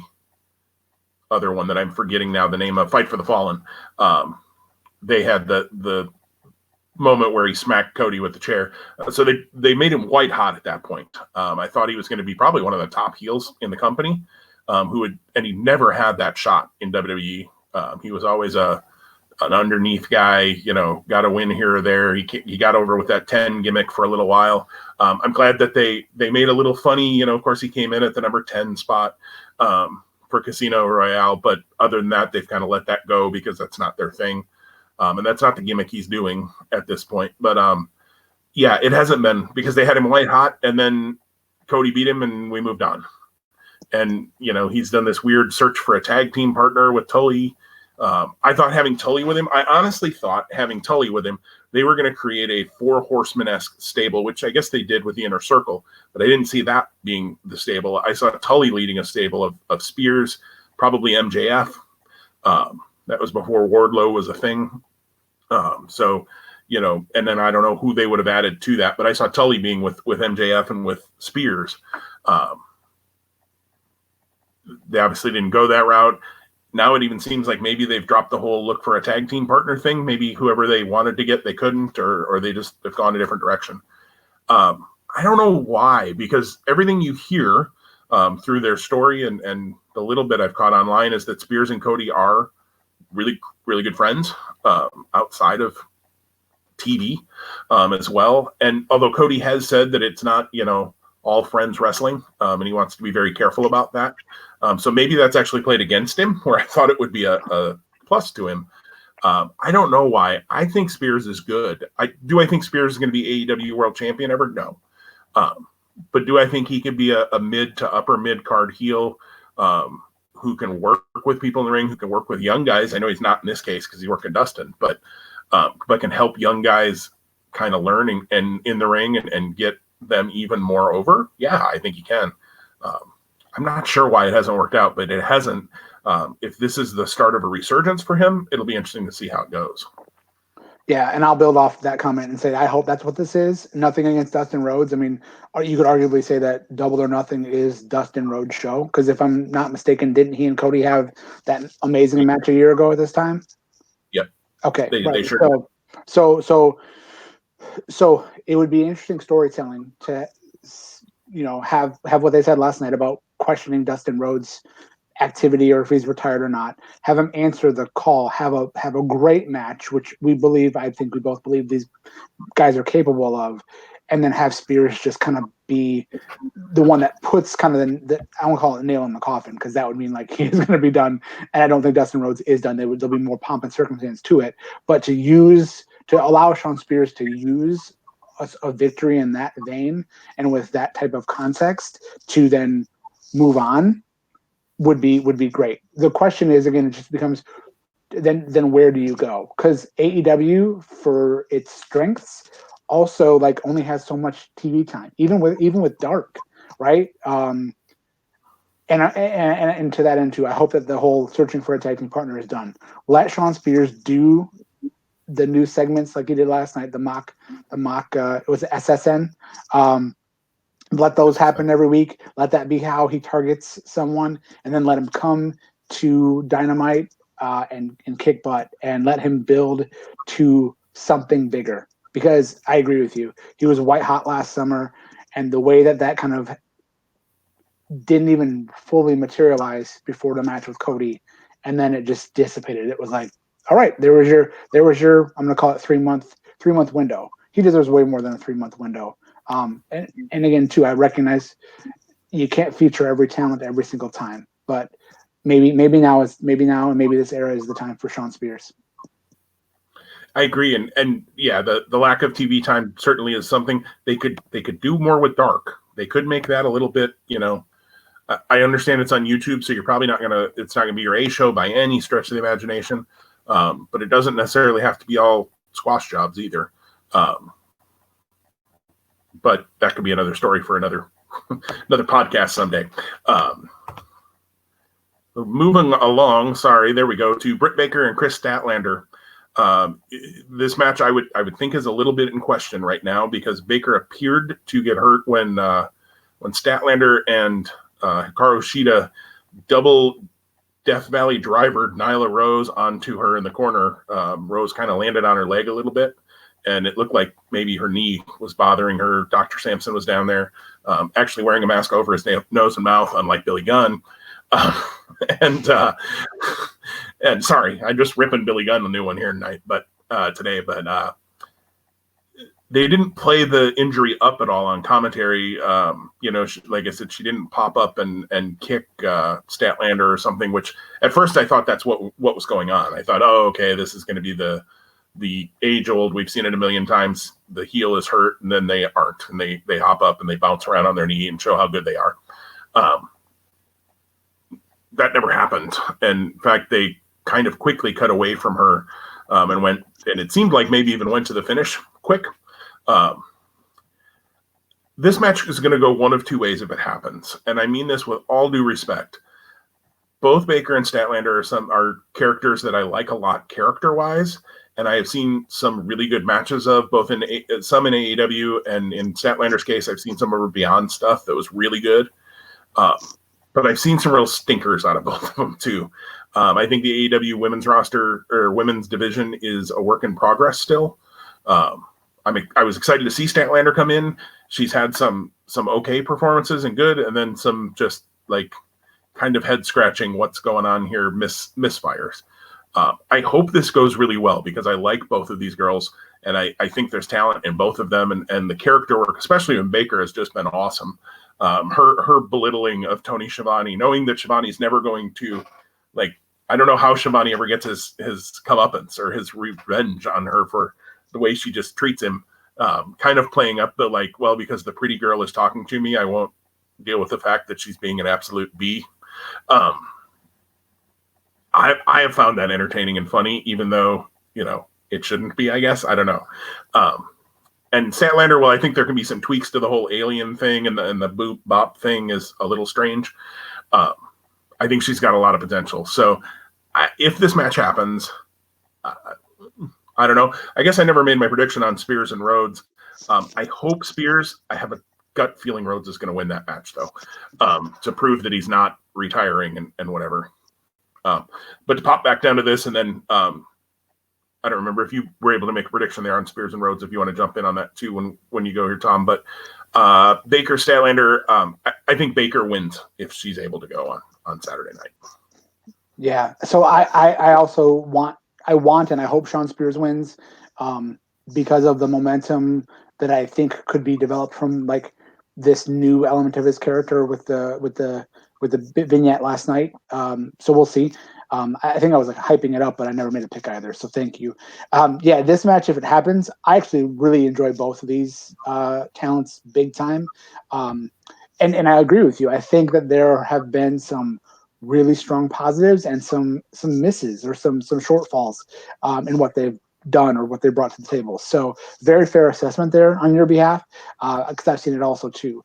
other one that I'm forgetting now the name of, Fight for the Fallen. They had the moment where he smacked Cody with the chair. So they made him white hot at that point. I thought he was going to be probably one of the top heels in the company, and he never had that shot in WWE. He was always an underneath guy, got a win here or there. He got over with that 10 gimmick for a little while. I'm glad that they made a little funny, of course he came in at the number 10 spot for Casino Royale, but other than that, they've kind of let that go because that's not their thing. And that's not the gimmick he's doing at this point. But yeah, it hasn't been, because they had him white hot and then Cody beat him and we moved on. And, he's done this weird search for a tag team partner with Tully. I thought having Tully with him, I honestly thought having Tully with him, they were going to create a 4 Horsemen-esque stable, which I guess they did with the Inner Circle, but I didn't see that being the stable. I saw Tully leading a stable of Spears, probably MJF. That was before Wardlow was a thing. And then I don't know who they would have added to that, but I saw Tully being with MJF and with Spears. They obviously didn't go that route. Now it even seems like maybe they've dropped the whole look for a tag team partner thing. Maybe whoever they wanted to get, they couldn't, or they just have gone a different direction. I don't know why, because everything you hear through their story and the little bit I've caught online is that Spears and Cody are really, really good friends outside of TV as well. And although Cody has said that it's not, all friends wrestling, and he wants to be very careful about that. So maybe that's actually played against him, where I thought it would be a plus to him. I don't know why. I think Spears is good. Do I think Spears is going to be AEW World Champion ever? No. But do I think he could be a mid to upper mid card heel who can work with people in the ring, who can work with young guys? I know he's not in this case because he's working Dustin, but can help young guys kind of learn and in the ring and get them even more over. Yeah, I think he can. I'm not sure why it hasn't worked out, but it hasn't. If this is the start of a resurgence for him, it'll be interesting to see how it goes. Yeah, and I'll build off that comment and say I hope that's what this is. Nothing against Dustin Rhodes. I mean, you could arguably say that Double or Nothing is Dustin Rhodes' show, because if I'm not mistaken, didn't he and Cody have that amazing match a year ago at this time? Yep. Okay. They sure so, So it would be interesting storytelling to, have what they said last night about questioning Dustin Rhodes' activity or if he's retired or not. Have him answer the call. Have a great match, which I think we both believe these guys are capable of, and then have Spears just kind of be the one that puts kind of the I won't call it a nail in the coffin, because that would mean like he's going to be done, and I don't think Dustin Rhodes is done. There'll be more pomp and circumstance to it, but to allow Sean Spears to use a victory in that vein and with that type of context to then move on would be great. The question is, again, it just becomes then where do you go? Because AEW, for its strengths, also like only has so much TV time, even with Dark, right? And to that end too, I hope that the whole searching for a tag team partner is done. Let Sean Spears do the new segments like he did last night. The mock it was SSN. Let those happen every week. Let that be how he targets someone, and then let him come to Dynamite and kick butt, and let him build to something bigger. Because I agree with you, he was white hot last summer, and the way that kind of didn't even fully materialize before the match with Cody, and then it just dissipated. It was like, all right, there was your I'm going to call it 3 month window. He deserves way more than a 3 month window. And again, too, I recognize you can't feature every talent every single time, but maybe now, and maybe this era is the time for Sean Spears. I agree, and yeah, the lack of TV time certainly is something they could do more with Dark. They could make that a little bit, I understand it's on YouTube, so you're probably it's not gonna be your A show by any stretch of the imagination, but it doesn't necessarily have to be all squash jobs either. But that could be another story for another podcast someday. Moving along, there we go to Britt Baker and Chris Statlander. This match I would think is a little bit in question right now, because Baker appeared to get hurt when Statlander and Hikaru Shida double Death Valley driver Nyla Rose onto her in the corner. Rose kind of landed on her leg a little bit, and it looked like maybe her knee was bothering her. Dr. Sampson was down there, actually wearing a mask over his nose and mouth, unlike Billy Gunn. And sorry, I'm just ripping Billy Gunn a new one here tonight, today. But they didn't play the injury up at all on commentary. Like I said, she didn't pop up and kick Statlander or something. Which at first I thought that's what was going on. I thought, oh, okay, this is going to be the age old. We've seen it a million times. The heel is hurt, and then they aren't, and they hop up and they bounce around on their knee and show how good they are. That never happened. And in fact, they kind of quickly cut away from her and went, and it seemed like maybe even went to the finish quick. This match is going to go one of two ways if it happens. And I mean this with all due respect. Both Baker and Statlander are characters that I like a lot character-wise, and I have seen some really good matches of both some in AEW, and in Statlander's case, I've seen some of her Beyond stuff that was really good. But I've seen some real stinkers out of both of them too. I think the AEW women's roster or women's division is a work in progress still. I was excited to see Statlander come in. She's had some okay performances and good, and then some just like kind of head scratching what's going on here misfires. I hope this goes really well, because I like both of these girls, and I think there's talent in both of them, and the character work, especially in Baker, has just been awesome. Her belittling of Tony Schiavone, knowing that Schiavone's never going to, I don't know how Schiavone ever gets his comeuppance or his revenge on her for the way she just treats him, kind of playing up the because the pretty girl is talking to me, I won't deal with the fact that she's being an absolute B. I have found that entertaining and funny, even though, it shouldn't be, I guess. I don't know. And Statlander, well, I think there can be some tweaks to the whole alien thing, and the boop bop thing is a little strange. I think she's got a lot of potential. So if this match happens, I don't know. I guess I never made my prediction on Spears and Rhodes. I hope Spears. I have a gut feeling Rhodes is going to win that match, though, to prove that he's not retiring and whatever. But to pop back down to this, and then I don't remember if you were able to make a prediction there on Spears and Rhodes, if you want to jump in on that too when you go here, Tom. But Baker Statlander, I think Baker wins if she's able to go on Saturday night. Yeah. So I also want and I hope Sean Spears wins because of the momentum that I think could be developed from like this new element of his character with the vignette last night. So we'll see. I think I was like hyping it up, but I never made a pick either. So thank you. Yeah, this match, if it happens, I actually really enjoy both of these talents big time. And I agree with you. I think that there have been some really strong positives and some misses or some shortfalls in what they've done or what they brought to the table. So very fair assessment there on your behalf, because I've seen it also too.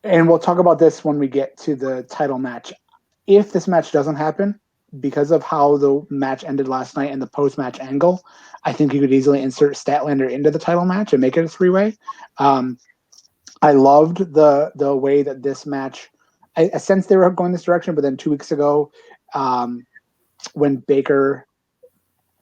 And we'll talk about this when we get to the title match. If this match doesn't happen, because of how the match ended last night and the post-match angle, I think you could easily insert Statlander into the title match and make it a three-way. I loved the way that this match, I sensed they were going this direction, but then 2 weeks ago, when Baker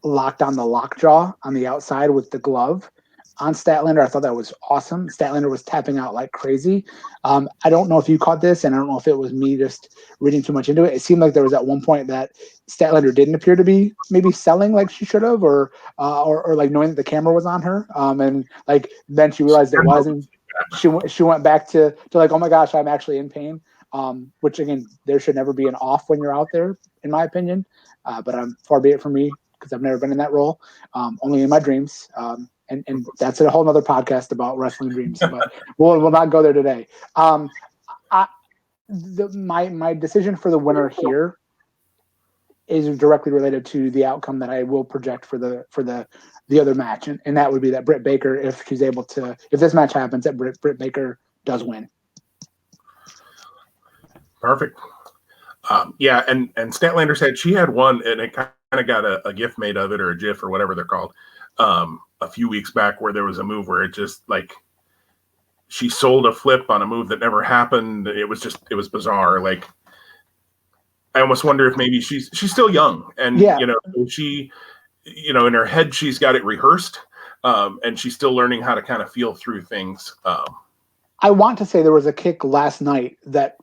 locked on the lockjaw on the outside with the glove on Statlander, I thought that was awesome. Statlander was tapping out like crazy. I don't know if you caught this, and I don't know if it was me just reading too much into it. It seemed like there was at one point that Statlander didn't appear to be maybe selling like she should have, or like knowing that the camera was on her. And like then she realized it wasn't. She went back to like, oh my gosh, I'm actually in pain. Which again, there should never be an off when you're out there, in my opinion. But far be it from me, because I've never been in that role, only in my dreams. And that's a whole nother podcast about wrestling dreams, but we'll not go there today. My decision for the winner here is directly related to the outcome that I will project for the other match, and that would be that Britt Baker, if she's able to, if this match happens, that Britt Baker does win. Perfect. Yeah, and Statlander said she had one, and it kind of got a GIF made of it, or a GIF, or whatever they're called, a few weeks back, where there was a move where it just like she sold a flip on a move that never happened. It was bizarre. Like, I almost wonder if maybe she's still young, and she, in her head she's got it rehearsed, and she's still learning how to kind of feel through things. I want to say there was a kick last night that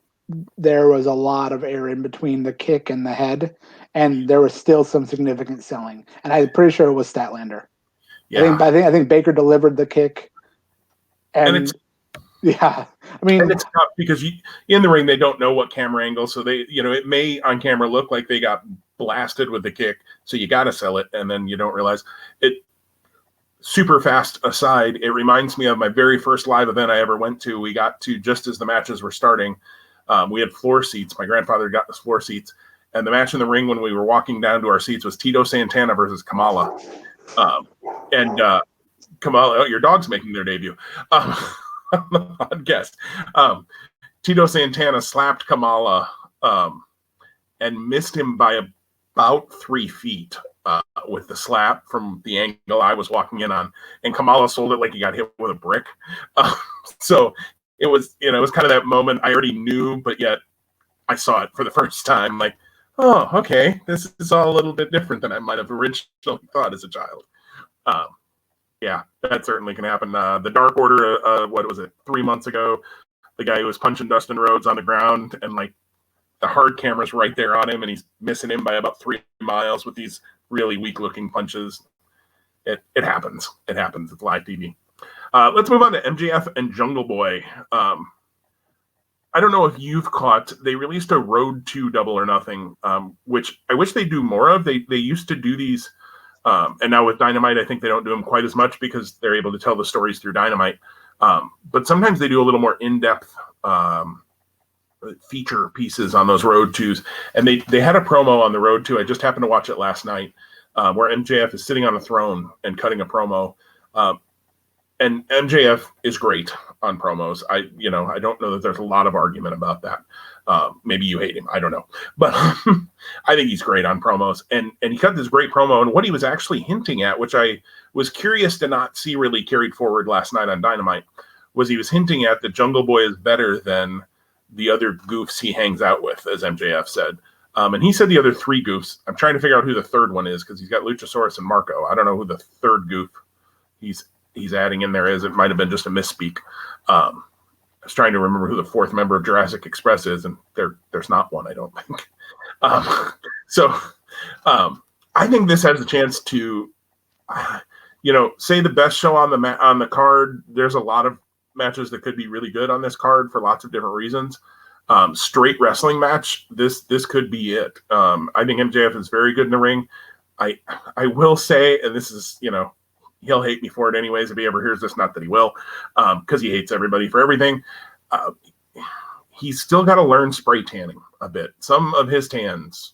there was a lot of air in between the kick and the head, and there was still some significant selling. And I'm pretty sure it was Statlander. Yeah. I think Baker delivered the kick, and it's, yeah. I mean, and it's tough because in the ring they don't know what camera angle, so they, it may on camera look like they got blasted with the kick, so you got to sell it, and then you don't realize it. Super fast aside, it reminds me of my very first live event I ever went to. We got to just as the matches were starting. We had floor seats. My grandfather got us floor seats, and the match in the ring when we were walking down to our seats was Tito Santana versus Kamala. And Kamala, your dog's making their debut on the podcast. Tito Santana slapped Kamala and missed him by about 3 feet with the slap from the angle I was walking in on, and Kamala sold it like he got hit with a brick. So it was, it was kind of that moment I already knew, but yet I saw it for the first time. Like, oh, okay, this is all a little bit different than I might have originally thought as a child. Yeah, that certainly can happen. The Dark Order, what was it, 3 months ago, the guy who was punching Dustin Rhodes on the ground, and like the hard camera's right there on him, and he's missing him by about 3 miles with these really weak-looking punches. It happens. It happens. It's live TV. Let's move on to MJF and Jungle Boy. I don't know if you've caught, they released a Road to Double or Nothing, which I wish they do more of. They used to do these, and now with Dynamite, I think they don't do them quite as much because they're able to tell the stories through Dynamite. But sometimes they do a little more in-depth feature pieces on those Road Twos. And they had a promo on the Road To. I just happened to watch it last night, where MJF is sitting on a throne and cutting a promo. And MJF is great on promos. I don't know that there's a lot of argument about that. Maybe you hate him. I don't know. But I think he's great on promos. And he cut this great promo. And what he was actually hinting at, which I was curious to not see really carried forward last night on Dynamite, was he was hinting at that Jungle Boy is better than the other goofs he hangs out with, as MJF said. And he said the other 3 goofs. I'm trying to figure out who the third one is because he's got Luchasaurus and Marco. I don't know who the third goof he's adding in there is. It might have been just a misspeak. I was trying to remember who the 4th member of Jurassic Express is, and there's not one, I don't think. I think this has a chance to, say the best show on the card. There's a lot of matches that could be really good on this card for lots of different reasons. Straight wrestling match, this could be it. I think MJF is very good in the ring. I will say, and this is, he'll hate me for it anyways if he ever hears this, not that he will, because he hates everybody for everything. He's still got to learn spray tanning a bit. Some of his tans,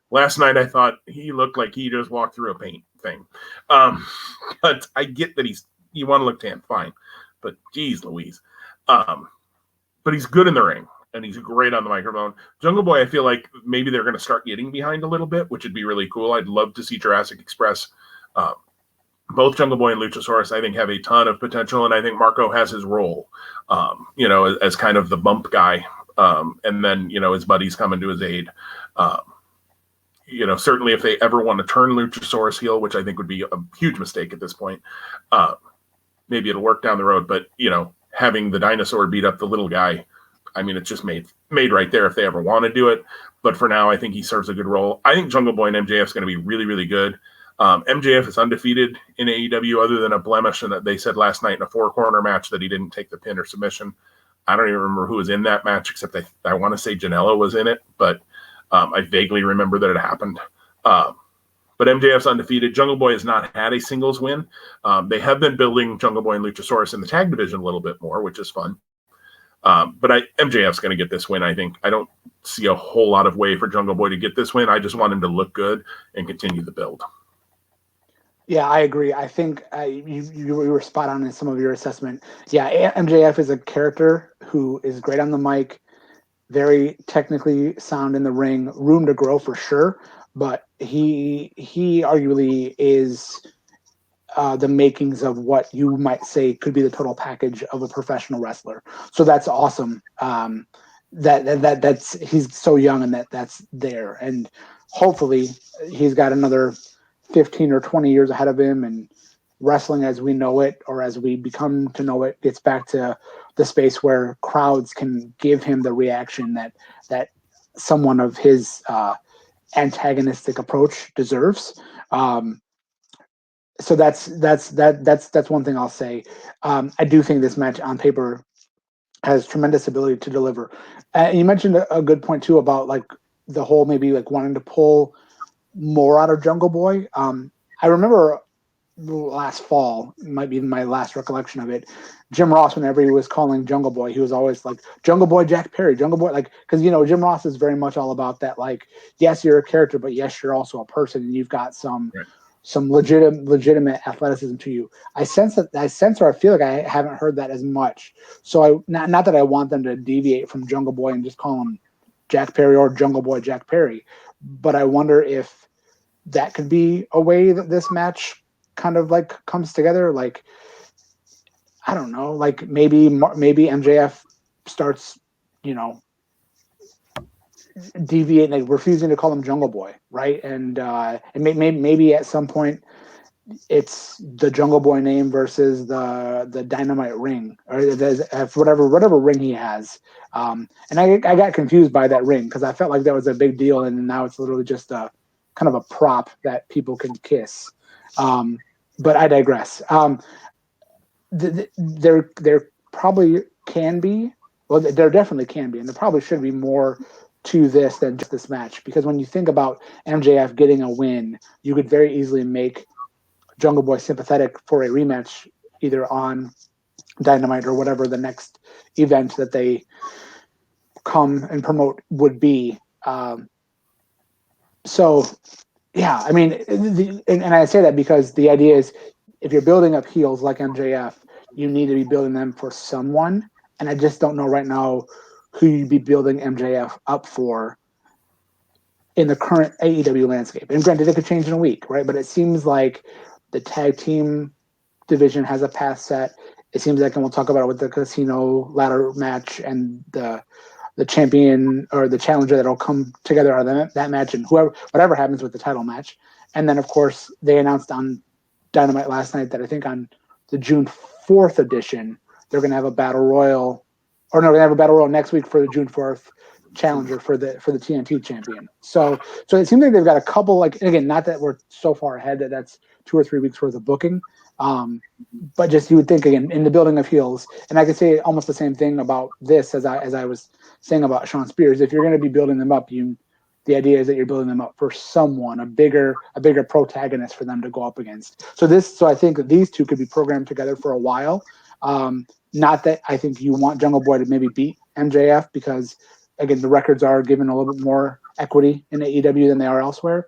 last night I thought he looked like he just walked through a paint thing. But I get that you want to look tan, fine. But geez Louise. But he's good in the ring. And he's great on the microphone. Jungle Boy, I feel like maybe they're going to start getting behind a little bit, which would be really cool. I'd love to see Jurassic Express. Both Jungle Boy and Luchasaurus, I think, have a ton of potential, and I think Marco has his role, as kind of the bump guy. And then, his buddies coming to his aid. Certainly if they ever want to turn Luchasaurus heel, which I think would be a huge mistake at this point, maybe it'll work down the road. But, having the dinosaur beat up the little guy, I mean, it's just made right there if they ever want to do it. But for now, I think he serves a good role. I think Jungle Boy and MJF is going to be really, really good. MJF is undefeated in AEW other than a blemish, and that they said last night in a 4-corner match that he didn't take the pin or submission. I don't even remember who was in that match, except I want to say Janela was in it, but I vaguely remember that it happened. But MJF's undefeated. Jungle Boy has not had a singles win. They have been building Jungle Boy and Luchasaurus in the tag division a little bit more, which is fun. But MJF's going to get this win, I think. I don't see a whole lot of way for Jungle Boy to get this win. I just want him to look good and continue the build. Yeah, I agree. I think you were spot on in some of your assessment. Yeah, MJF is a character who is great on the mic, very technically sound in the ring, room to grow for sure, but he arguably is the makings of what you might say could be the total package of a professional wrestler. So that's awesome. That's he's so young and that's there, and hopefully he's got another 15 or 20 years ahead of him, and wrestling as we know it, or as we become to know it, gets back to the space where crowds can give him the reaction that someone of his antagonistic approach deserves. So that's one thing I'll say. I do think this match on paper has tremendous ability to deliver. You mentioned a good point too about like the whole maybe like wanting to pull more out of Jungle Boy. I remember last fall, might be my last recollection of it, Jim Ross, whenever he was calling Jungle Boy, he was always like, Jungle Boy Jack Perry, Jungle Boy, like, because Jim Ross is very much all about that, like, yes, you're a character, but yes, you're also a person, and you've got some legitimate athleticism to you. I sense or I feel like I haven't heard that as much. So not that I want them to deviate from Jungle Boy and just call him Jack Perry or Jungle Boy Jack Perry, but I wonder if that could be a way that this match kind of like comes together. Like, I don't know, like maybe MJF starts, deviating, like refusing to call him Jungle Boy, right? And maybe at some point it's the Jungle Boy name versus the Dynamite ring, or whatever ring he has. And I got confused by that ring because I felt like that was a big deal, and now it's literally just a kind of a prop that people can kiss. But I digress. There probably can be, well, there definitely can be, and there probably should be more to this than just this match, because when you think about MJF getting a win, you could very easily make Jungle Boy sympathetic for a rematch, either on Dynamite or whatever the next event that they come and promote would be. So, yeah, I mean, and I say that because the idea is, if you're building up heels like MJF, you need to be building them for someone, and I just don't know right now who you'd be building MJF up for in the current AEW landscape. And granted, it could change in a week, right? But it seems like the tag team division has a path set. It seems like, and we'll talk about it with the casino ladder match and the the champion or the challenger that'll come together out of that match, and whatever happens with the title match. And then, of course, they announced on Dynamite last night that I think on the June 4th edition, they're going to have a battle royal, or no, they're going to have a battle royal next week for the June 4th challenger for the TNT champion. So it seems like they've got a couple, like, again, not that we're so far ahead that that's 2 or 3 weeks worth of booking, but just you would think, again, in the building of heels, and I could say almost the same thing about this as I was saying about Shawn Spears. If you're going to be building them up, the idea is that you're building them up for someone, a bigger protagonist for them to go up against. So I think that these two could be programmed together for a while. Not that I think you want Jungle Boy to maybe beat MJF, because again, the records are given a little bit more equity in AEW than they are elsewhere.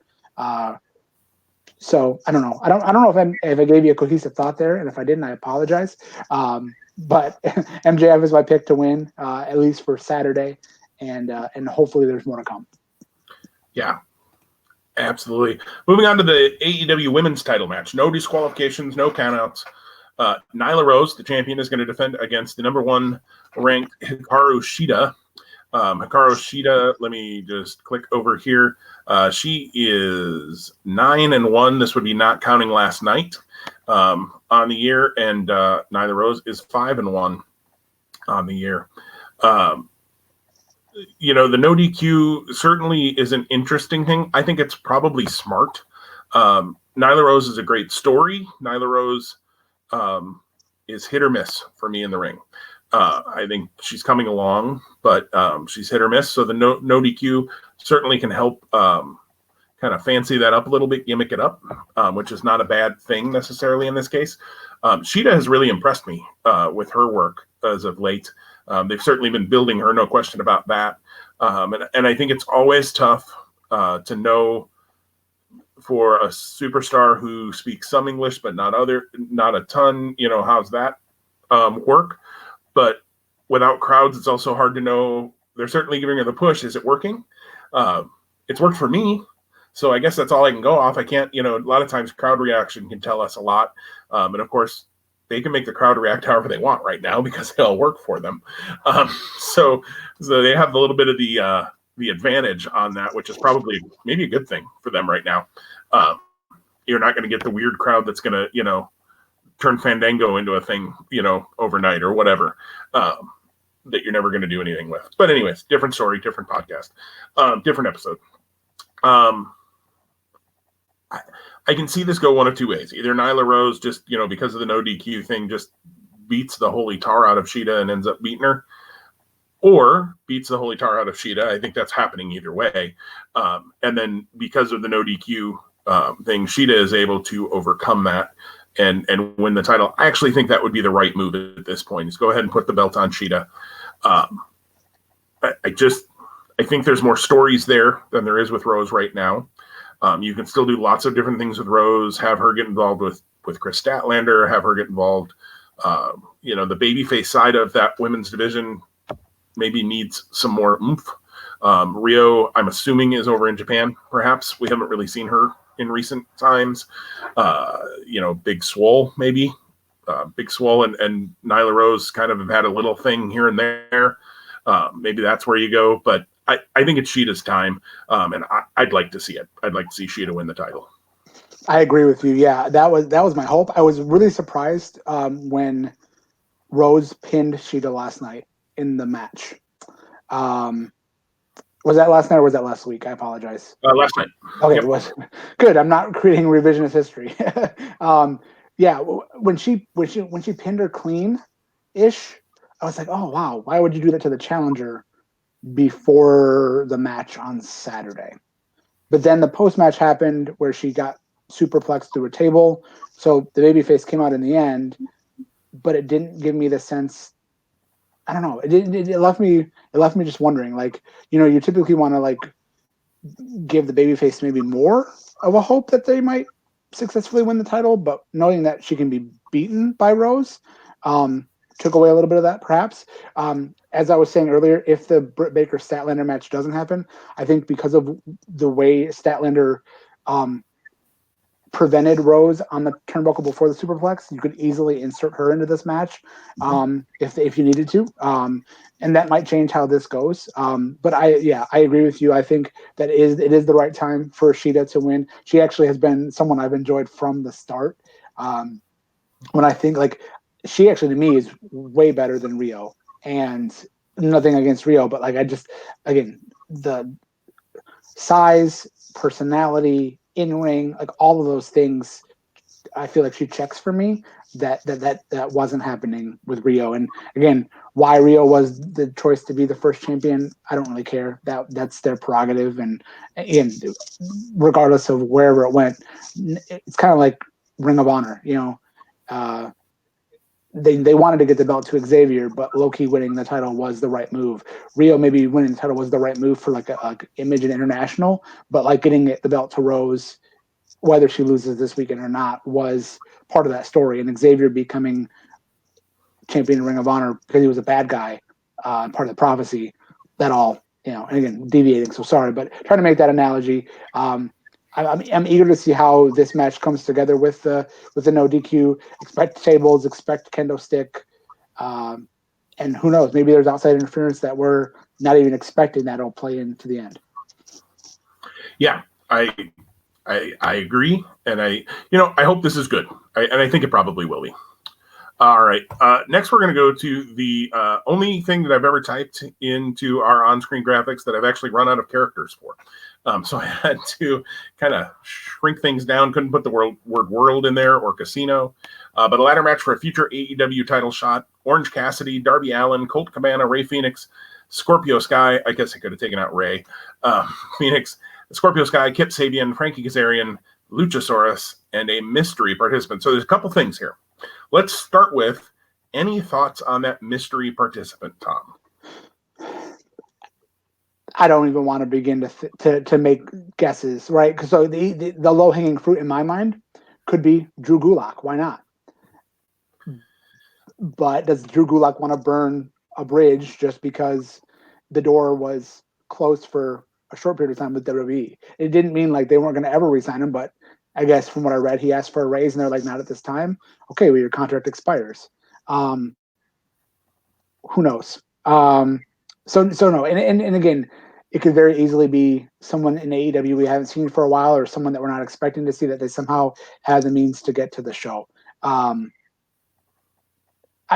So I don't know. I don't know if I gave you a cohesive thought there, and if I didn't, I apologize. But MJF is my pick to win, at least for Saturday, and hopefully there's more to come. Yeah, absolutely. Moving on to the AEW women's title match. No disqualifications, no countouts. Nyla Rose, the champion, is going to defend against the number 1 ranked Hikaru Shida. Hikaru Shida, let me just click over here. She is 9-1. This would be not counting last night on the year. And Nyla Rose is 5-1 on the year. The no DQ certainly is an interesting thing. I think it's probably smart. Nyla Rose is a great story. Nyla Rose is hit or miss for me in the ring. I think she's coming along, but she's hit or miss. So the no DQ certainly can help kind of fancy that up a little bit, gimmick it up, which is not a bad thing necessarily in this case. Shida has really impressed me with her work as of late. They've certainly been building her, no question about that. And I think it's always tough to know for a superstar who speaks some English, but not a ton, how's that work? But without crowds, it's also hard to know. They're certainly giving her the push. Is it working? It's worked for me. So I guess that's all I can go off. I can't, a lot of times crowd reaction can tell us a lot. And of course, they can make the crowd react however they want right now because they all work for them. So they have a little bit of the advantage on that, which is probably maybe a good thing for them right now. You're not going to get the weird crowd that's going to, turn Fandango into a thing, overnight or whatever, that you're never going to do anything with. But anyways, different story, different podcast, different episode. I can see this go one of two ways. Either Nyla Rose just, because of the no DQ thing, just beats the holy tar out of Shida and ends up beating her, or beats the holy tar out of Shida. I think that's happening either way. And then because of the no DQ thing, Shida is able to overcome that and win the title. I actually think that would be the right move at this point, is go ahead and put the belt on Shida. I think there's more stories there than there is with Rose right now. You can still do lots of different things with Rose, have her get involved with Chris Statlander, have her get involved. The babyface side of that women's division maybe needs some more oomph. Rio, I'm assuming, is over in Japan, perhaps. We haven't really seen her in recent times. Big Swole, maybe. Big Swole and Nyla Rose kind of have had a little thing here and there. Maybe that's where you go, but I think it's Shida's time, and I'd like to see it. I'd like to see Shida win the title. I agree with you. Yeah, that was my hope. I was really surprised when Rose pinned Shida last night in the match. Was that last night or was that last week? I apologize. Last night. Okay, yep. It was good. I'm not creating revisionist history. When she pinned her clean-ish, I was like, oh wow, why would you do that to the challenger before the match on Saturday? But then the post-match happened where she got superplexed through a table. So the babyface came out in the end, but it didn't give me the sense. I don't know. It left me just wondering, like, you typically want to like give the babyface maybe more of a hope that they might successfully win the title, but knowing that she can be beaten by Rose took away a little bit of that, perhaps. As I was saying earlier, if the Britt Baker Statlander match doesn't happen, I think because of the way Statlander prevented Rose on the turnbuckle before the superplex, you could easily insert her into this match if you needed to, and that might change how this goes. But I agree with you. I think that it is the right time for Shida to win. She actually has been someone I've enjoyed from the start. When I think like she actually to me is way better than Rio, and nothing against Rio, but like I just again the size, personality, in ring, like all of those things, I feel like she checks for me. That wasn't happening with Rio. And again, why Rio was the choice to be the first champion, I don't really care. That's their prerogative. And regardless of wherever it went, it's kind of like Ring of Honor. They wanted to get the belt to Xavier, but Loki winning the title was the right move. Rio maybe winning the title was the right move for like a Image and International, but like getting the belt to Rose, whether she loses this weekend or not, was part of that story. And Xavier becoming champion in Ring of Honor because he was a bad guy, part of the prophecy, that all, and again, deviating, so sorry, but trying to make that analogy. I'm eager to see how this match comes together with the no DQ. Expect tables, expect kendo stick, and who knows? Maybe there's outside interference that we're not even expecting that'll play into the end. Yeah, I agree, and I hope this is good, and I think it probably will be. All right, next we're going to go to the only thing that I've ever typed into our on-screen graphics that I've actually run out of characters for. So I had to kind of shrink things down. Couldn't put the word world in there or casino. But a ladder match for a future AEW title shot. Orange Cassidy, Darby Allin, Colt Cabana, Rey Fenix, Scorpio Sky. I guess I could have taken out Rey. Phoenix, Scorpio Sky, Kip Sabian, Frankie Kazarian, Luchasaurus, and a mystery participant. So there's a couple things here. Let's start with any thoughts on that mystery participant, Tom? I don't even want to begin to make guesses, right? Because so the low hanging fruit in my mind could be Drew Gulak. Why not? But does Drew Gulak want to burn a bridge just because the door was closed for a short period of time with WWE? It didn't mean like they weren't going to ever re-sign him, but I guess from what I read, he asked for a raise, and they're like, not at this time. Okay, well, your contract expires. Who knows? So no, and again, it could very easily be someone in AEW we haven't seen for a while, or someone that we're not expecting to see that they somehow have the means to get to the show. I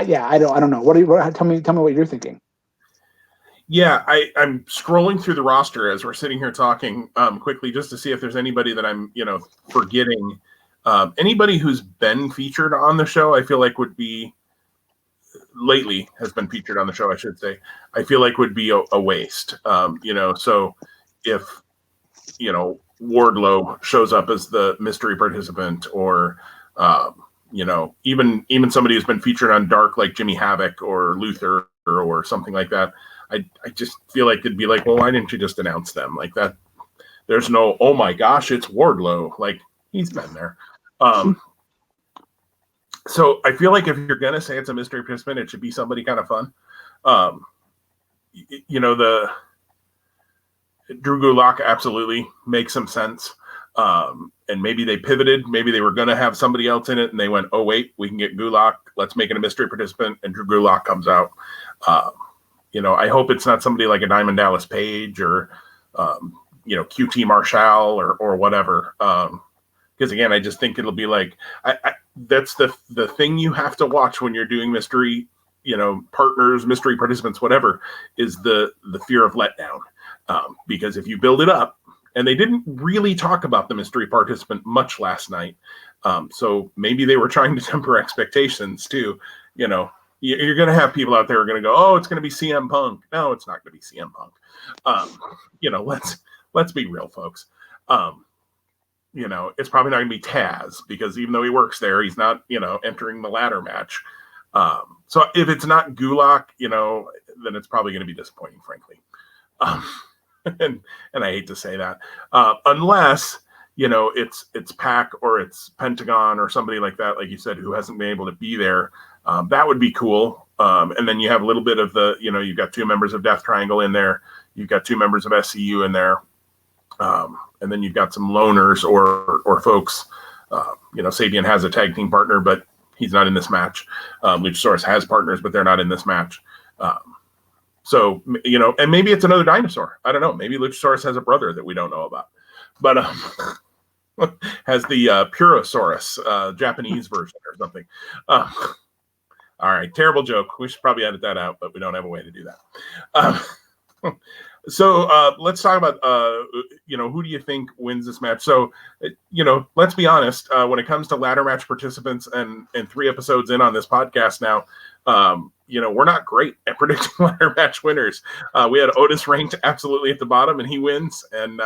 don't know. Tell me what you're thinking. Yeah, I'm scrolling through the roster as we're sitting here talking quickly just to see if there's anybody that I'm, forgetting. Anybody who's been featured on the show, I feel like would be lately has been featured on the show, I should say, I feel like would be a waste. So if, Wardlow shows up as the mystery participant, or, even somebody who's been featured on Dark, like Jimmy Havoc or Luther or something like that, I just feel like it'd be like, well, why didn't you just announce them like that? There's no, oh my gosh, it's Wardlow. Like, he's been there. So I feel like if you're going to say it's a mystery participant, it should be somebody kind of fun. The Drew Gulak absolutely makes some sense. And maybe they pivoted. Maybe they were going to have somebody else in it, and they went, oh, wait, we can get Gulak. Let's make it a mystery participant, and Drew Gulak comes out. I hope it's not somebody like a Diamond Dallas Page or, QT Marshall or whatever. Because again, I just think it'll be like that's the thing you have to watch when you're doing mystery, partners, mystery participants, whatever, is the fear of letdown. Because if you build it up, and they didn't really talk about the mystery participant much last night, so maybe they were trying to temper expectations too. You're going to have people out there who are going to go, oh, it's going to be CM Punk. No, it's not going to be CM Punk. Let's be real, folks. It's probably not going to be Taz, because even though he works there, he's not, entering the ladder match. So if it's not Gulak, then it's probably going to be disappointing, frankly. And I hate to say that, unless, it's Pac or it's Pentagon or somebody like that, like you said, who hasn't been able to be there. That would be cool. And then you have a little bit of the, you've got 2 members of Death Triangle in there. You've got 2 members of SCU in there. And then you've got some loners or folks Sabian has a tag team partner, but he's not in this match. Luchasaurus has partners, but they're not in this match. So, and maybe it's another dinosaur. I don't know. Maybe Luchasaurus has a brother that we don't know about. But has the Purosaurus, Japanese version or something. All right, terrible joke. We should probably edit that out, but we don't have a way to do that. So let's talk about, who do you think wins this match? So, let's be honest. When it comes to ladder match participants and 3 episodes in on this podcast now, we're not great at predicting ladder match winners. We had Otis ranked absolutely at the bottom, and he wins. And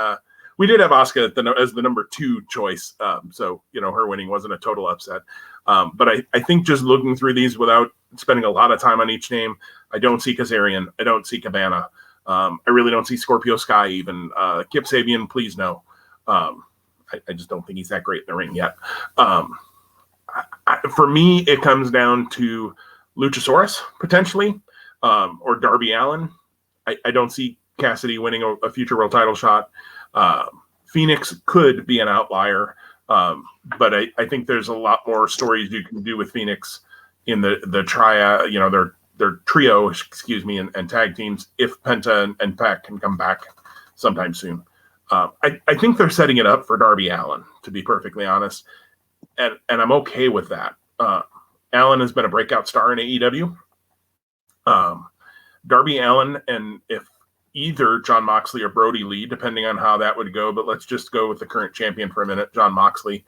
we did have Asuka as the number 2 choice. So, her winning wasn't a total upset. But I think just looking through these without spending a lot of time on each name, I don't see Kazarian. I don't see Cabana. I really don't see Scorpio Sky even. Kip Sabian, please no. I just don't think he's that great in the ring yet. For me, it comes down to Luchasaurus, potentially, or Darby Allin. I don't see Cassidy winning a future world title shot. Phoenix could be an outlier, but I think there's a lot more stories you can do with Phoenix in the triad, their trio, and tag teams if Penta and Pac can come back sometime soon. I think they're setting it up for Darby Allin, to be perfectly honest, and I'm okay with that. Allin has been a breakout star in AEW. Darby Allin, and if either Jon Moxley or Brody Lee, depending on how that would go, but let's just go with the current champion for a minute, Jon Moxley.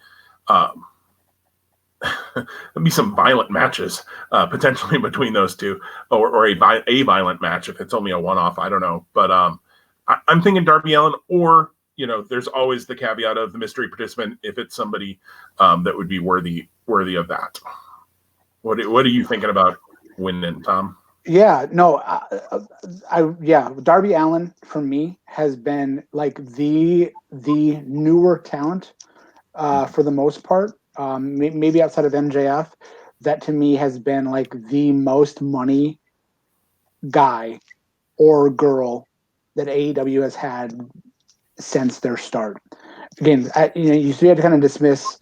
There'll be some violent matches potentially between those two, or a violent match if it's only a one-off. I don't know, but I'm thinking Darby Allin, or there's always the caveat of the mystery participant if it's somebody that would be worthy of that. What are you thinking about winning, Tom? Yeah, no, Darby Allin for me has been like the newer talent for the most part. Maybe outside of MJF, that to me has been like the most money guy or girl that AEW has had since their start. Again, you have to kind of dismiss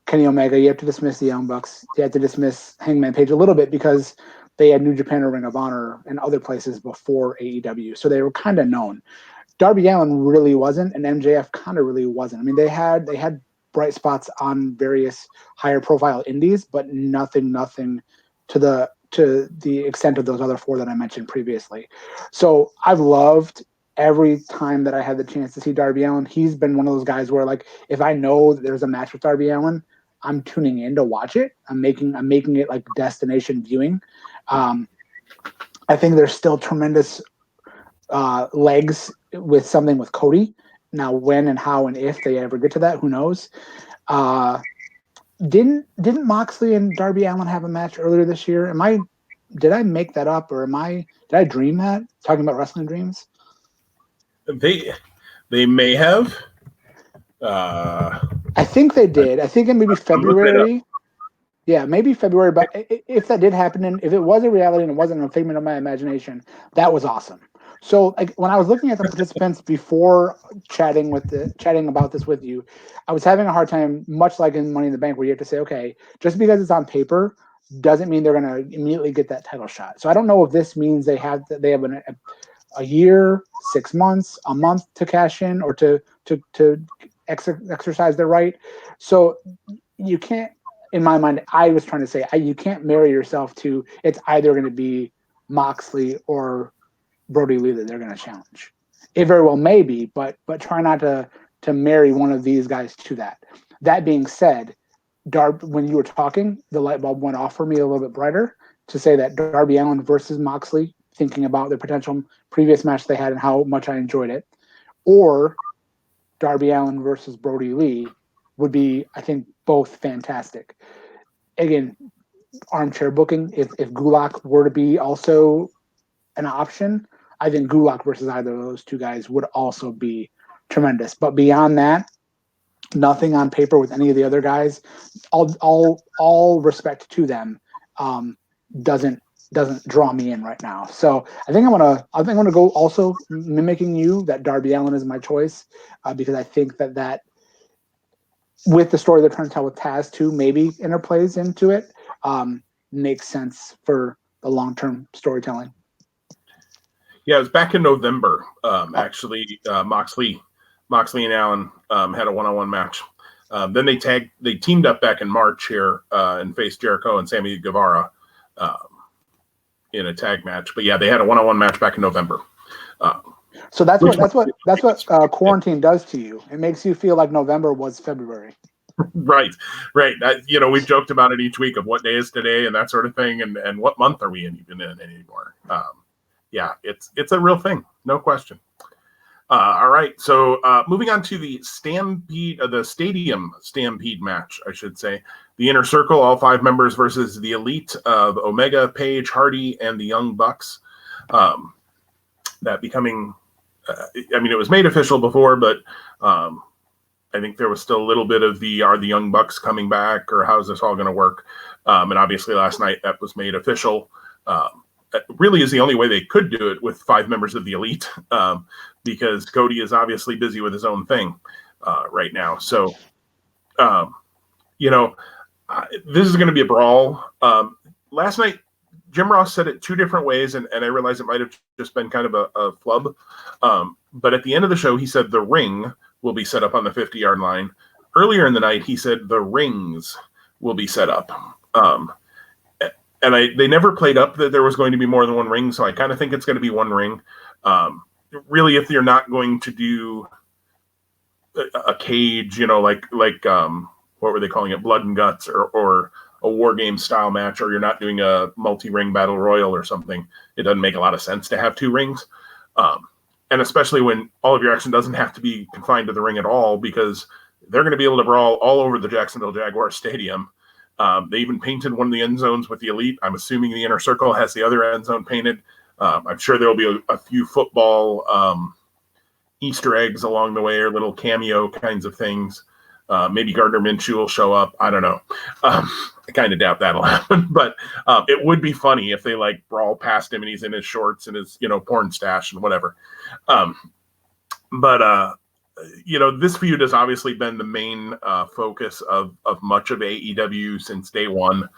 Kenny Omega, you have to dismiss the Young Bucks, you have to dismiss Hangman Page a little bit because they had New Japan or Ring of Honor and other places before AEW, so they were kind of known. Darby Allin really wasn't, and MJF kind of really wasn't. I mean, they had bright spots on various higher profile indies, but nothing to the extent of those other 4 that I mentioned previously. So I've loved every time that I had the chance to see Darby Allin. He's been one of those guys where, like, if I know that there's a match with Darby Allin, I'm tuning in to watch it. I'm making it like destination viewing. I think there's still tremendous legs with something with Cody. Now, when and how and if they ever get to that, who knows? Didn't Moxley and Darby Allin have a match earlier this year? Did I make that up, or did I dream that? Talking about wrestling dreams? They may have. I think they did. I think in maybe February. Yeah, maybe February. But if that did happen, and if it was a reality and it wasn't a figment of my imagination, that was awesome. So, like, when I was looking at the participants before chatting about this with you, I was having a hard time, much like in Money in the Bank, where you have to say, okay, just because it's on paper doesn't mean they're going to immediately get that title shot. So I don't know if this means they have a year, 6 months, a month to cash in or to exercise their right. So you can't, in my mind, I was trying to say, you can't marry yourself to it's either going to be Moxley or Brody Lee that they're going to challenge. It very well may be, but try not to marry one of these guys to that. That being said, when you were talking, the light bulb went off for me a little bit brighter to say that Darby Allin versus Moxley, thinking about the potential previous match they had and how much I enjoyed it, or Darby Allin versus Brody Lee would be, I think, both fantastic. Again, armchair booking, if Gulak were to be also an option, I think Gulak versus either of those 2 guys would also be tremendous. But beyond that, nothing on paper with any of the other guys. All respect to them, doesn't draw me in right now. So I think I'm gonna go also mimicking you that Darby Allin is my choice because I think that with the story they're trying to tell with Taz too, maybe interplays into it. Makes sense for the long-term storytelling. Yeah, it was back in November. Oh. Actually, Moxley and Allen had a one-on-one match. Then they teamed up back in March here and faced Jericho and Sammy Guevara in a tag match. But yeah, they had a one-on-one match back in November. So that's what quarantine does to you. It makes you feel like November was February. Right. We've joked about it each week of what day is today and that sort of thing, and what month are we even in anymore? Yeah, it's a real thing, no question. All right, so moving on to the Stadium Stampede match, I should say. The Inner Circle, all 5 members versus the Elite of Omega, Page, Hardy, and the Young Bucks. That becoming, it was made official before, but I think there was still a little bit of are the Young Bucks coming back, or how's this all going to work? And obviously last night that was made official. That really is the only way they could do it with 5 members of the Elite, because Cody is obviously busy with his own thing right now. So, this is going to be a brawl. Last night, Jim Ross said it 2 different ways, and I realize it might have just been kind of a flub. But at the end of the show, he said the ring will be set up on the 50-yard line. Earlier in the night, he said the rings will be set up. And they never played up that there was going to be more than 1 ring, so I kind of think it's going to be 1 ring. Really, if you're not going to do a cage, like what were they calling it, Blood and Guts, or a War Game style match, or you're not doing a multi-ring battle royal or something, it doesn't make a lot of sense to have 2 rings. And especially when all of your action doesn't have to be confined to the ring at all, because they're going to be able to brawl all over the Jacksonville Jaguars Stadium. They even painted one of the end zones with the Elite. I'm assuming the Inner Circle has the other end zone painted. I'm sure there'll be a few football Easter eggs along the way, or little cameo kinds of things. Maybe Gardner Minshew will show up. I don't know. I kind of doubt that'll happen, but it would be funny if they brawl past him and he's in his shorts and his porn stash and whatever. This feud has obviously been the main focus of much of AEW since day one.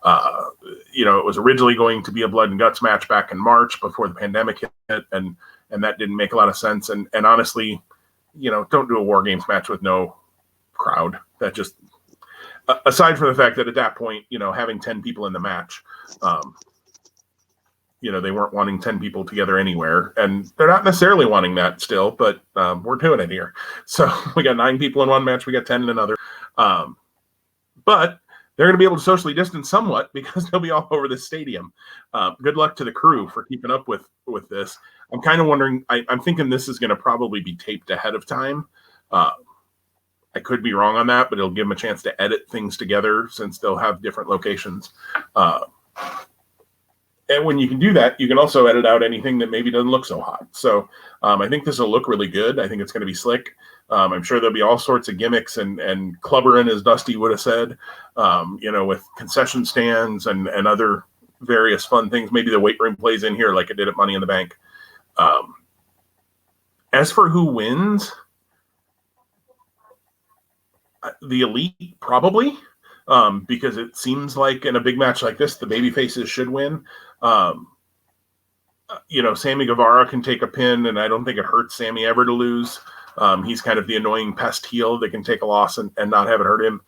It was originally going to be a blood and guts match back in March before the pandemic hit, and that didn't make a lot of sense. And honestly, don't do a War Games match with no crowd. That just, aside from the fact that at that point, having 10 people in the match, they weren't wanting 10 people together anywhere, and they're not necessarily wanting that still, but we're doing it here. So we got 9 people in one match, we got 10 in another. But they're going to be able to socially distance somewhat because they'll be all over the stadium. Good luck to the crew for keeping up with this. I'm kind of wondering, I'm thinking this is going to probably be taped ahead of time. I could be wrong on that, but it'll give them a chance to edit things together since they'll have different locations. And when you can do that, you can also edit out anything that maybe doesn't look so hot. So I think this will look really good. I think it's going to be slick. I'm sure there'll be all sorts of gimmicks and clubbering, as Dusty would have said, with concession stands and other various fun things. Maybe the weight room plays in here like it did at Money in the Bank. As for who wins, the Elite probably, because it seems like in a big match like this, the babyfaces should win. Sammy Guevara can take a pin, and I don't think it hurts Sammy ever to lose. He's kind of the annoying pest heel that can take a loss and not have it hurt him.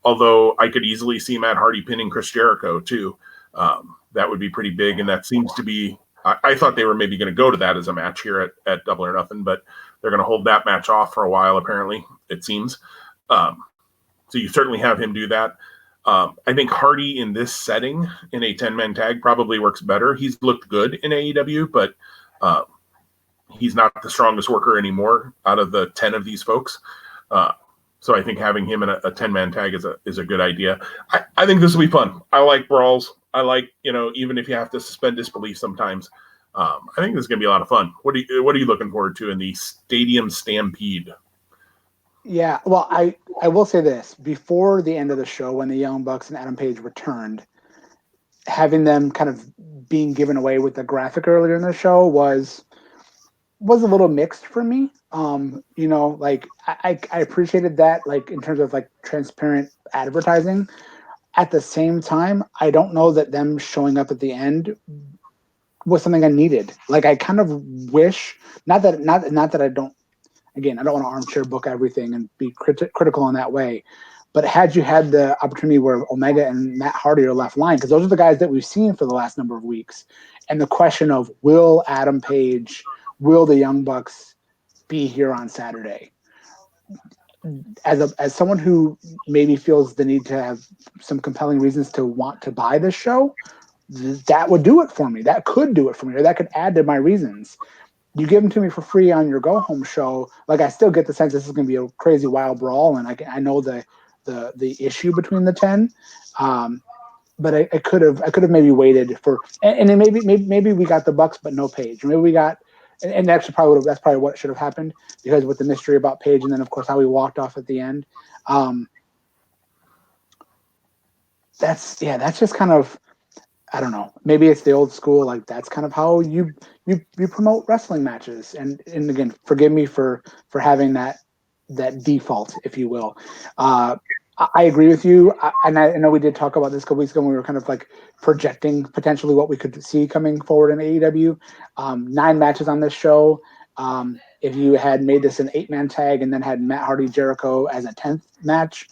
Although I could easily see Matt Hardy pinning Chris Jericho too. That would be pretty big, and that seems to be. I thought they were maybe going to go to that as a match here at Double or Nothing, but they're going to hold that match off for a while. Apparently, it seems. So you certainly have him do that. I think Hardy in this setting in a 10-man tag probably works better. He's looked good in AEW, but he's not the strongest worker anymore out of the 10 of these folks. So I think having him in a 10-man tag is a good idea. I think this will be fun. I like brawls. I like, even if you have to suspend disbelief sometimes. I think this is going to be a lot of fun. What are you looking forward to in the Stadium Stampede? Yeah, well, I will say this. Before the end of the show, when the Young Bucks and Adam Page returned, having them kind of being given away with the graphic earlier in the show was was a little mixed for me. Like I appreciated that, like in terms of like transparent advertising. At the same time, I don't know that them showing up at the end was something I needed. Like I kind of wish, not that I don't. Again, I don't want to armchair book everything and be critical in that way. But had you had the opportunity where Omega and Matt Hardy are left line, because those are the guys that we've seen for the last number of weeks, and the question of will Adam Page, will the Young Bucks be here on Saturday? As someone who maybe feels the need to have some compelling reasons to want to buy this show, that would do it for me. That could do it for me, or that could add to my reasons. You give them to me for free on your go home show. Like I still get the sense this is going to be a crazy wild brawl, and I know the issue between the 10. But I could have maybe waited for, and then maybe we got the Bucks but no Page. Maybe we got, and actually that's probably what should have happened, because with the mystery about Page, and then of course how he walked off at the end. That's just kind of, I don't know. Maybe it's the old school. Like that's kind of how you promote wrestling matches. And again, forgive me for having that default, if you will. I agree with you, and I know we did talk about this a couple weeks ago when we were kind of like projecting potentially what we could see coming forward in AEW. 9 matches on this show. If you had made this an 8-man tag and then had Matt Hardy Jericho as a 10th match,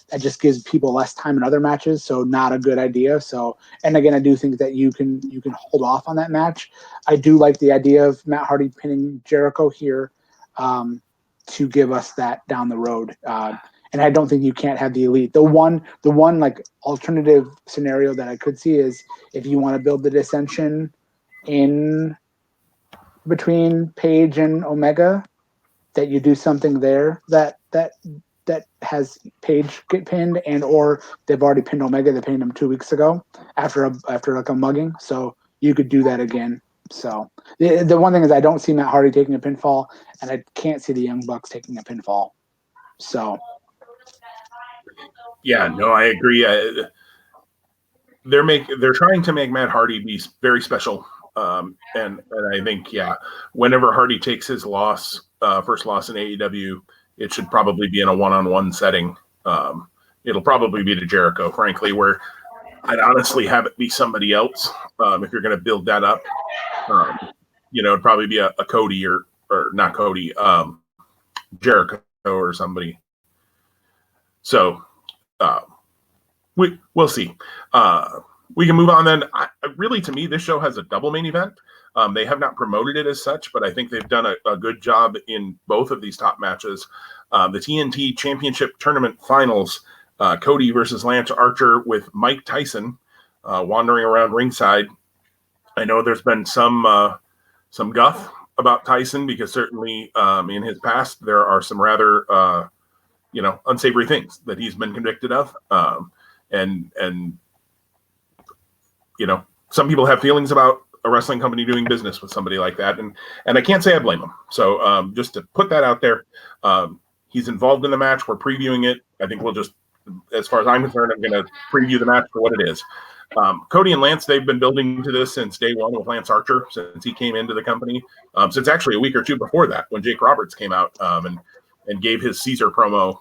that just gives people less time in other matches, so not a good idea. So, and again, I do think that you can hold off on that match. I do like the idea of Matt Hardy pinning Jericho here, to give us that down the road. And I don't think you can't have the Elite. The one like alternative scenario that I could see is if you want to build the dissension in between Page and Omega, that you do something there that has Page get pinned, and or they've already pinned Omega. They pinned him 2 weeks ago after like a mugging. So you could do that again. So the one thing is I don't see Matt Hardy taking a pinfall, and I can't see the Young Bucks taking a pinfall. So Yeah, no, I agree. They're trying to make Matt Hardy be very special, and I think whenever Hardy takes his first loss in AEW, it should probably be in a one-on-one setting. It'll probably be to Jericho, frankly, where I'd honestly have it be somebody else if you're going to build that up. It'd probably be a Cody or not Cody, Jericho or somebody. So we'll see. We can move on then. Really, to me, this show has a double main event. They have not promoted it as such, but I think they've done a good job in both of these top matches. The TNT Championship Tournament Finals, Cody versus Lance Archer with Mike Tyson wandering around ringside. I know there's been some guff about Tyson because certainly in his past there are some rather unsavory things that he's been convicted of, and some people have feelings about a wrestling company doing business with somebody like that, and I can't say I blame him. So just to put that out there, he's involved in the match. We're previewing it. I think we'll just, as far as I'm concerned, I'm going to preview the match for what it is. Cody and Lance, they've been building to this since day one with Lance Archer, since he came into the company, since actually a week or two before that when Jake Roberts came out and gave his Caesar promo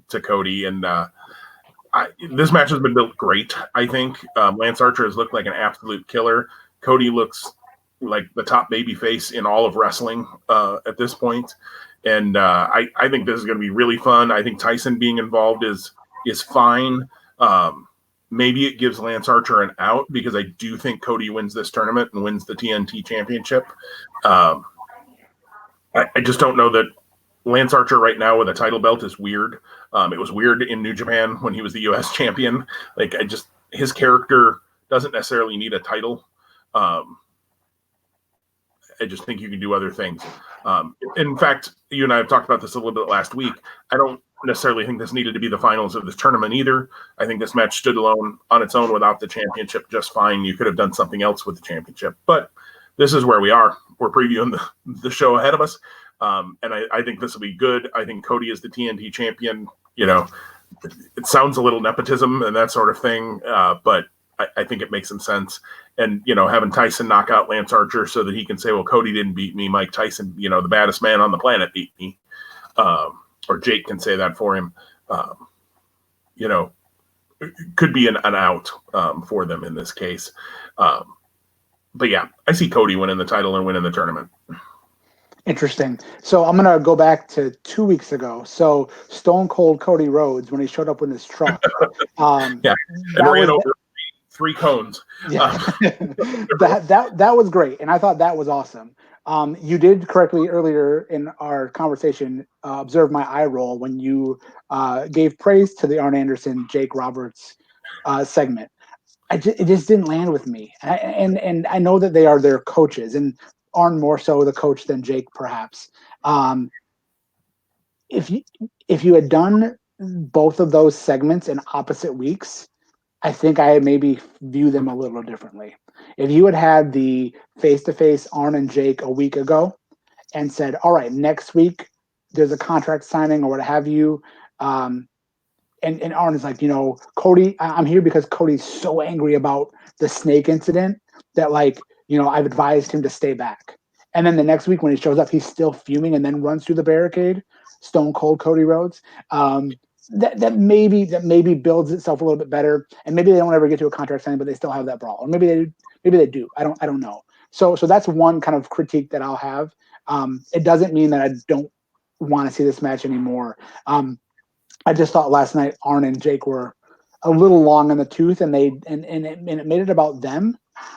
to Cody. And this match has been built great, I think. Lance Archer has looked like an absolute killer. Cody looks like the top babyface in all of wrestling at this point. And I think this is going to be really fun. I think Tyson being involved is fine. Maybe it gives Lance Archer an out because I do think Cody wins this tournament and wins the TNT championship. I just don't know that Lance Archer right now with a title belt is weird. It was weird in New Japan when he was the U.S. champion. Like his character doesn't necessarily need a title. I just think you can do other things. In fact, you and I have talked about this a little bit last week. I don't necessarily think this needed to be the finals of this tournament either. I think this match stood alone on its own without the championship just fine. You could have done something else with the championship, but this is where we are. We're previewing the show ahead of us. And I think this will be good. I think Cody is the TNT champion. It sounds a little nepotism and that sort of thing, but I think it makes some sense. And, having Tyson knock out Lance Archer so that he can say, well, Cody didn't beat me. Mike Tyson, the baddest man on the planet, beat me. Or Jake can say that for him. Could be an out for them in this case. But yeah, I see Cody winning the title and winning the tournament. Interesting. So I'm going to go back to 2 weeks ago. So Stone Cold Cody Rhodes, when he showed up in his truck. And ran over 3 cones. Yeah, that was great. And I thought that was awesome. You did correctly earlier in our conversation observe my eye roll when you gave praise to the Arn Anderson, Jake Roberts segment. It just didn't land with me. And I know that they are their coaches, and Arn more so the coach than Jake, perhaps. If you had done both of those segments in opposite weeks, I think I maybe view them a little differently. If you had the face-to-face Arn and Jake a week ago and said, all right, next week there's a contract signing or what have you, and Arn is like, Cody, I'm here because Cody's so angry about the snake incident that, I've advised him to stay back. And then the next week when he shows up, he's still fuming and then runs through the barricade, Stone Cold Cody Rhodes. That maybe builds itself a little bit better, and maybe they don't ever get to a contract signing, but they still have that brawl, or maybe they do. I don't know. So that's one kind of critique that I'll have. It doesn't mean that I don't want to see this match anymore. I just thought last night Arn and Jake were a little long in the tooth, and it made it about them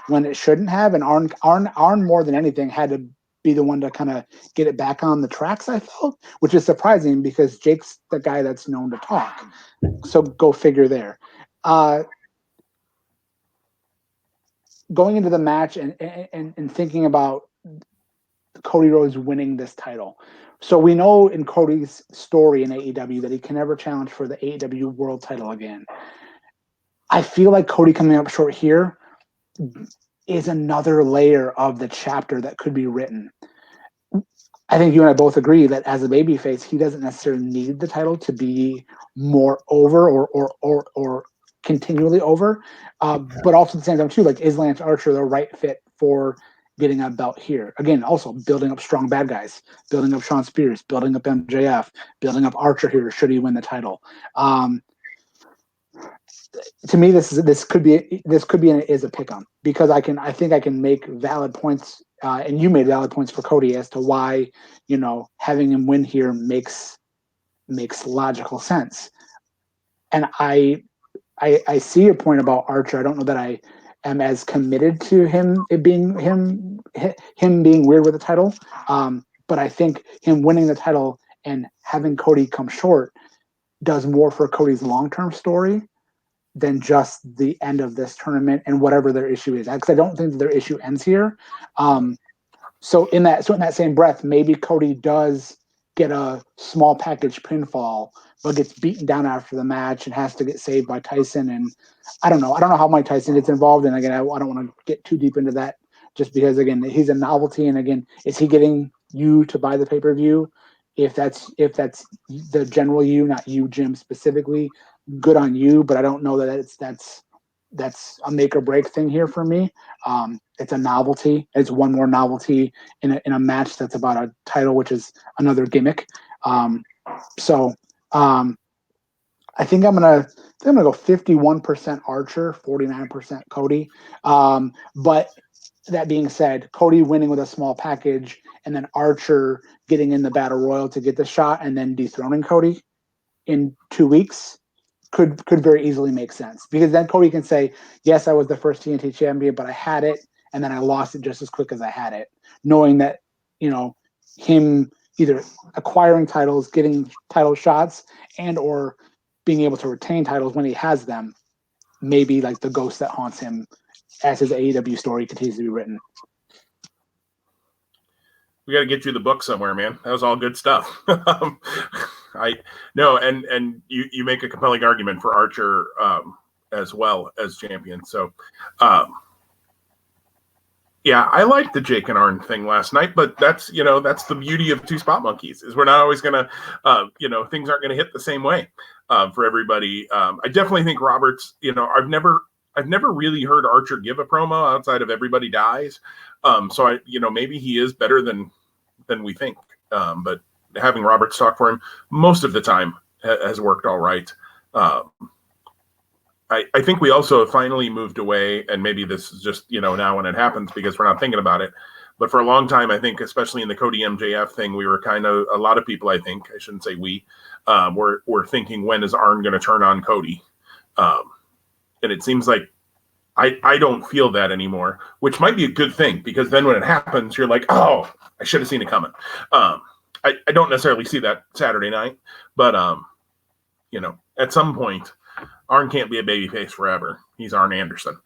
when it shouldn't have. And Arn more than anything had to be the one to kind of get it back on the tracks, I felt, which is surprising because Jake's the guy that's known to talk. So go figure there. Going into the match and thinking about Cody Rhodes winning this title. So we know in Cody's story in AEW that he can never challenge for the AEW world title again. I feel like Cody coming up short here is another layer of the chapter that could be written. I think you and I both agree that as a babyface, he doesn't necessarily need the title to be more over or continually over. But also at the same time too, is Lance Archer the right fit for getting a belt here? Again, also building up strong bad guys, building up Shawn Spears, building up MJF, building up Archer here should he win the title. To me, this could be a pick 'em, because I think I can make valid points, and you made valid points for Cody as to why having him win here makes logical sense. And I see your point about Archer. I don't know that I am as committed to him being weird with the title, but I think him winning the title and having Cody come short does more for Cody's long-term story than just the end of this tournament and whatever their issue is, because I don't think that their issue ends here. So in that same breath, maybe Cody does get a small package pinfall, but gets beaten down after the match and has to get saved by Tyson. And I don't know how Mike Tyson gets involved. And again, I don't want to get too deep into that, just because again, he's a novelty. And again, is he getting you to buy the pay-per-view? If that's the general you, not you, Jim, specifically, good on you. But I don't know that that's a make or break thing here for me. It's a novelty. It's one more novelty in a match that's about a title, which is another gimmick. So I think I'm gonna go 51% Archer, 49% Cody. But that being said, Cody winning with a small package, and then Archer getting in the battle royal to get the shot, and then dethroning Cody in 2 weeks could very easily make sense, because then Cody can say, yes, I was the first TNT champion, but I had it and then I lost it just as quick as I had it, knowing that him either acquiring titles, getting title shots, and or being able to retain titles when he has them, maybe like the ghost that haunts him as his AEW story continues to be written. We got to get you the book somewhere, man. That was all good stuff. And you make a compelling argument for Archer as well as champion. So, yeah, I liked the Jake and Arn thing last night, but that's the beauty of two spot monkeys, is we're not always gonna, things aren't gonna hit the same way for everybody. I definitely think Roberts. I I've never really heard Archer give a promo outside of Everybody Dies. So maybe he is better than we think. But having Roberts talk for him most of the time has worked all right. I think we also finally moved away, and maybe this is just, now when it happens because we're not thinking about it. But for a long time, I think, especially in the Cody MJF thing, we were kind of, a lot of people, I think, I shouldn't say we, were thinking, when is Arn going to turn on Cody? And it seems like I don't feel that anymore, which might be a good thing, because then when it happens, you're like, oh, I should have seen it coming. I don't necessarily see that Saturday night, but, at some point, Arn can't be a babyface forever. He's Arn Anderson.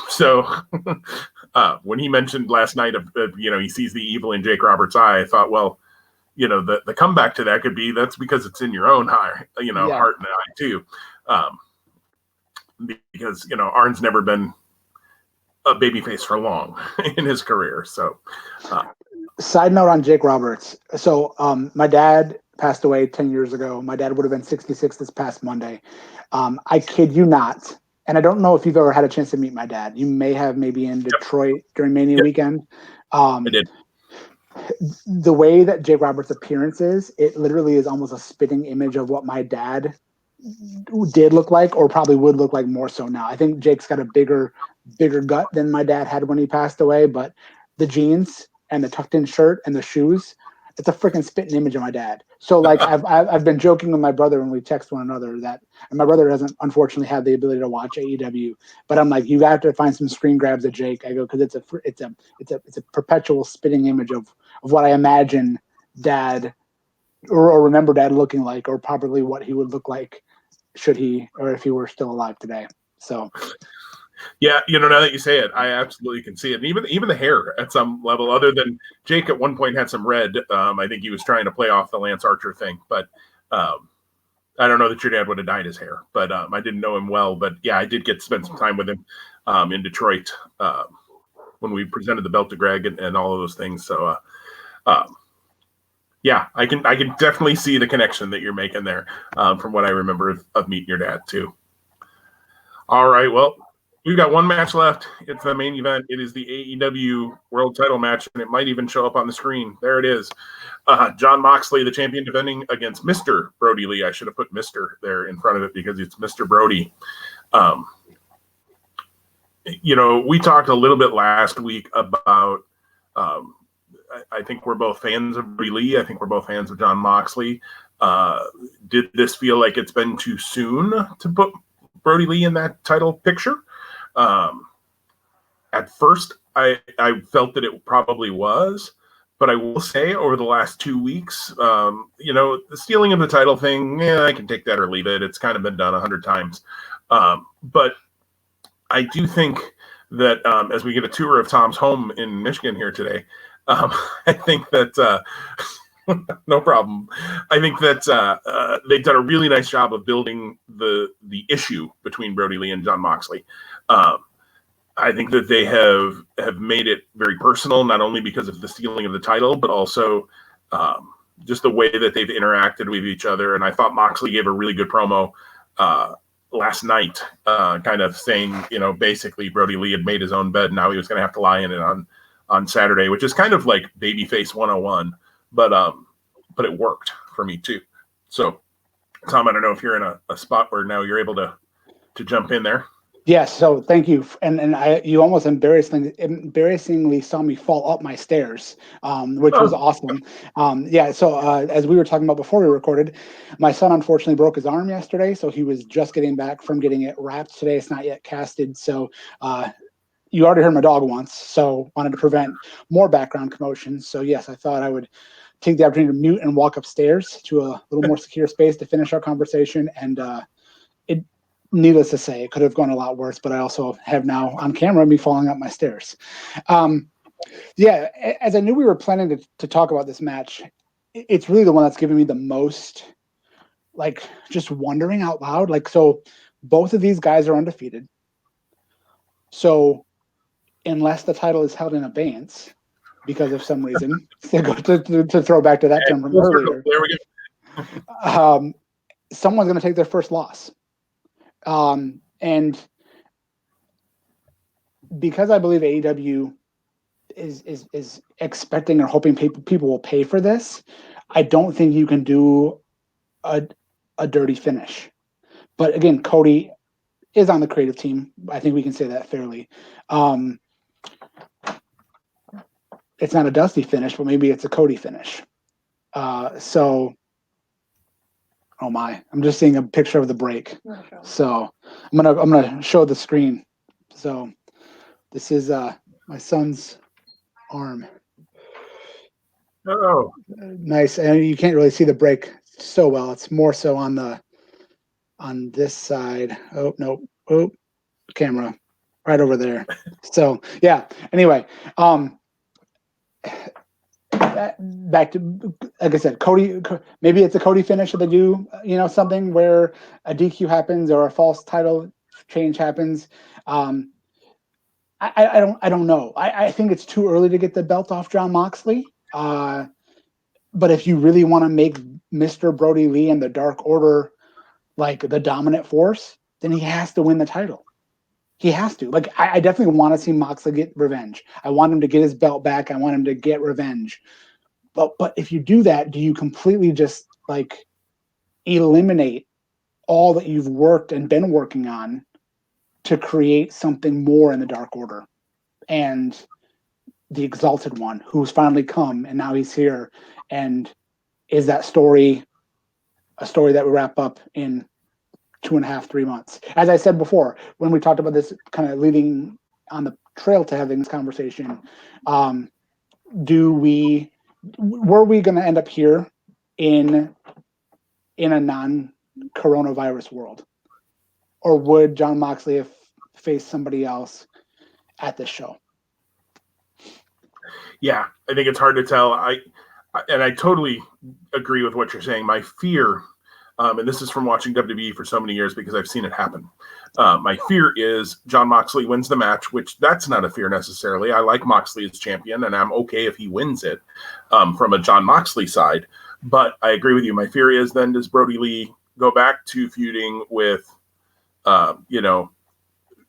So when he mentioned last night of he sees the evil in Jake Roberts' eye, I thought, well, the comeback to that could be, that's because it's in your own eye, heart and eye too. Because Arn's never been a babyface for long in his career. So side note on Jake Roberts. So my dad passed away 10 years ago. My dad would have been 66 this past Monday. I kid you not. And I don't know if you've ever had a chance to meet my dad. You may have, maybe in Detroit during Mania weekend. I did. The way that Jake Roberts' appearance is, it literally is almost a spitting image of what my dad did look like, or probably would look like more so now. I think Jake's got a bigger gut than my dad had when he passed away, but the jeans and the tucked in shirt and the shoes, it's a freaking spitting image of my dad. So like I've been joking with my brother when we text one another that, and my brother doesn't unfortunately have the ability to watch AEW, but I'm like, you have to find some screen grabs of Jake. I go, because it's a perpetual spitting image of what I imagine dad or remember dad looking like, or probably what he would look like should he, or if he were still alive today. So yeah, now that you say it, I absolutely can see it. And even the hair at some level, other than Jake at one point had some red. I think he was trying to play off the Lance Archer thing, but I don't know that your dad would have dyed his hair, but I didn't know him well. But yeah, I did get to spend some time with him in Detroit when we presented the belt to Greg and all of those things. So yeah, I can definitely see the connection that you're making there from what I remember of meeting your dad too. All right, well, we've got one match left. It's the main event. It is the AEW World Title match, and it might even show up on the screen. There it is. Jon Moxley, the champion, defending against Mr. Brody Lee. I should have put Mr. there in front of it because it's Mr. Brody. We talked a little bit last week about I think we're both fans of Brody Lee. I think we're both fans of Jon Moxley. Did this feel like it's been too soon to put Brody Lee in that title picture? At first, I felt that it probably was, but I will say over the last 2 weeks, the stealing of the title thing, I can take that or leave it. It's kind of been done 100 times. But I do think that as we get a tour of Tom's home in Michigan here today, I think that no problem. I think that they've done a really nice job of building the issue between Brody Lee and Jon Moxley. I think that they have made it very personal, not only because of the stealing of the title, but also just the way that they've interacted with each other. And I thought Moxley gave a really good promo last night, kind of saying, basically Brody Lee had made his own bed. Now he was going to have to lie in it on Saturday, which is kind of like babyface 101. But it worked for me too. So, Tom, I don't know if you're in a spot where now you're able to jump in there. Yes, so thank you, and you almost embarrassingly saw me fall up my stairs, which was awesome. So as we were talking about before we recorded, my son unfortunately broke his arm yesterday, so he was just getting back from getting it wrapped today. It's not yet casted, so you already heard my dog once, so wanted to prevent more background commotion. So yes, I thought I would take the opportunity to mute and walk upstairs to a little more secure space to finish our conversation, and needless to say, it could have gone a lot worse, but I also have now on camera me falling up my stairs. As I knew we were planning to talk about this match, it's really the one that's given me the most, like, just wondering out loud. Like, so both of these guys are undefeated. So unless the title is held in abeyance because of some reason, to throw back to that term from earlier, there we go. Someone's going to take their first loss. And because I believe AEW is expecting or hoping people will pay for this. I don't think you can do a dirty finish. But again, Cody is on the creative team. I think we can say that fairly. It's not a Dusty finish, but maybe it's a Cody finish. So, oh my, I'm just seeing a picture of the break. So I'm gonna show the screen. So this is my son's arm. Oh, Nice, and you can't really see the break so well. It's more so on this side. Oh no, oh camera right over there. So yeah. Anyway, back to, like I said, Cody. Maybe it's a Cody finish if they do, something where a DQ happens or a false title change happens. I don't know. I think it's too early to get the belt off Jon Moxley. But if you really want to make Mr. Brody Lee and the Dark Order like the dominant force, then he has to win the title. He has to. Like, I definitely want to see Moxley get revenge. I want him to get his belt back. I want him to get revenge. But if you do that, do you completely just like eliminate all that you've worked and been working on to create something more in the Dark Order? And the Exalted One, who's finally come and now he's here. And is that story a story that will wrap up in 2.5, 3 months? As I said before, when we talked about this, kind of leading on the trail to having this conversation, were we going to end up here in a non-coronavirus world, or would Jon Moxley have faced somebody else at this show? Yeah, I think it's hard to tell. I totally agree with what you're saying. My fear, and this is from watching WWE for so many years because I've seen it happen. My fear is Jon Moxley wins the match, which that's not a fear necessarily. I like Moxley as champion, and I'm okay if he wins it from a Jon Moxley side. But I agree with you. My fear is then does Brody Lee go back to feuding with,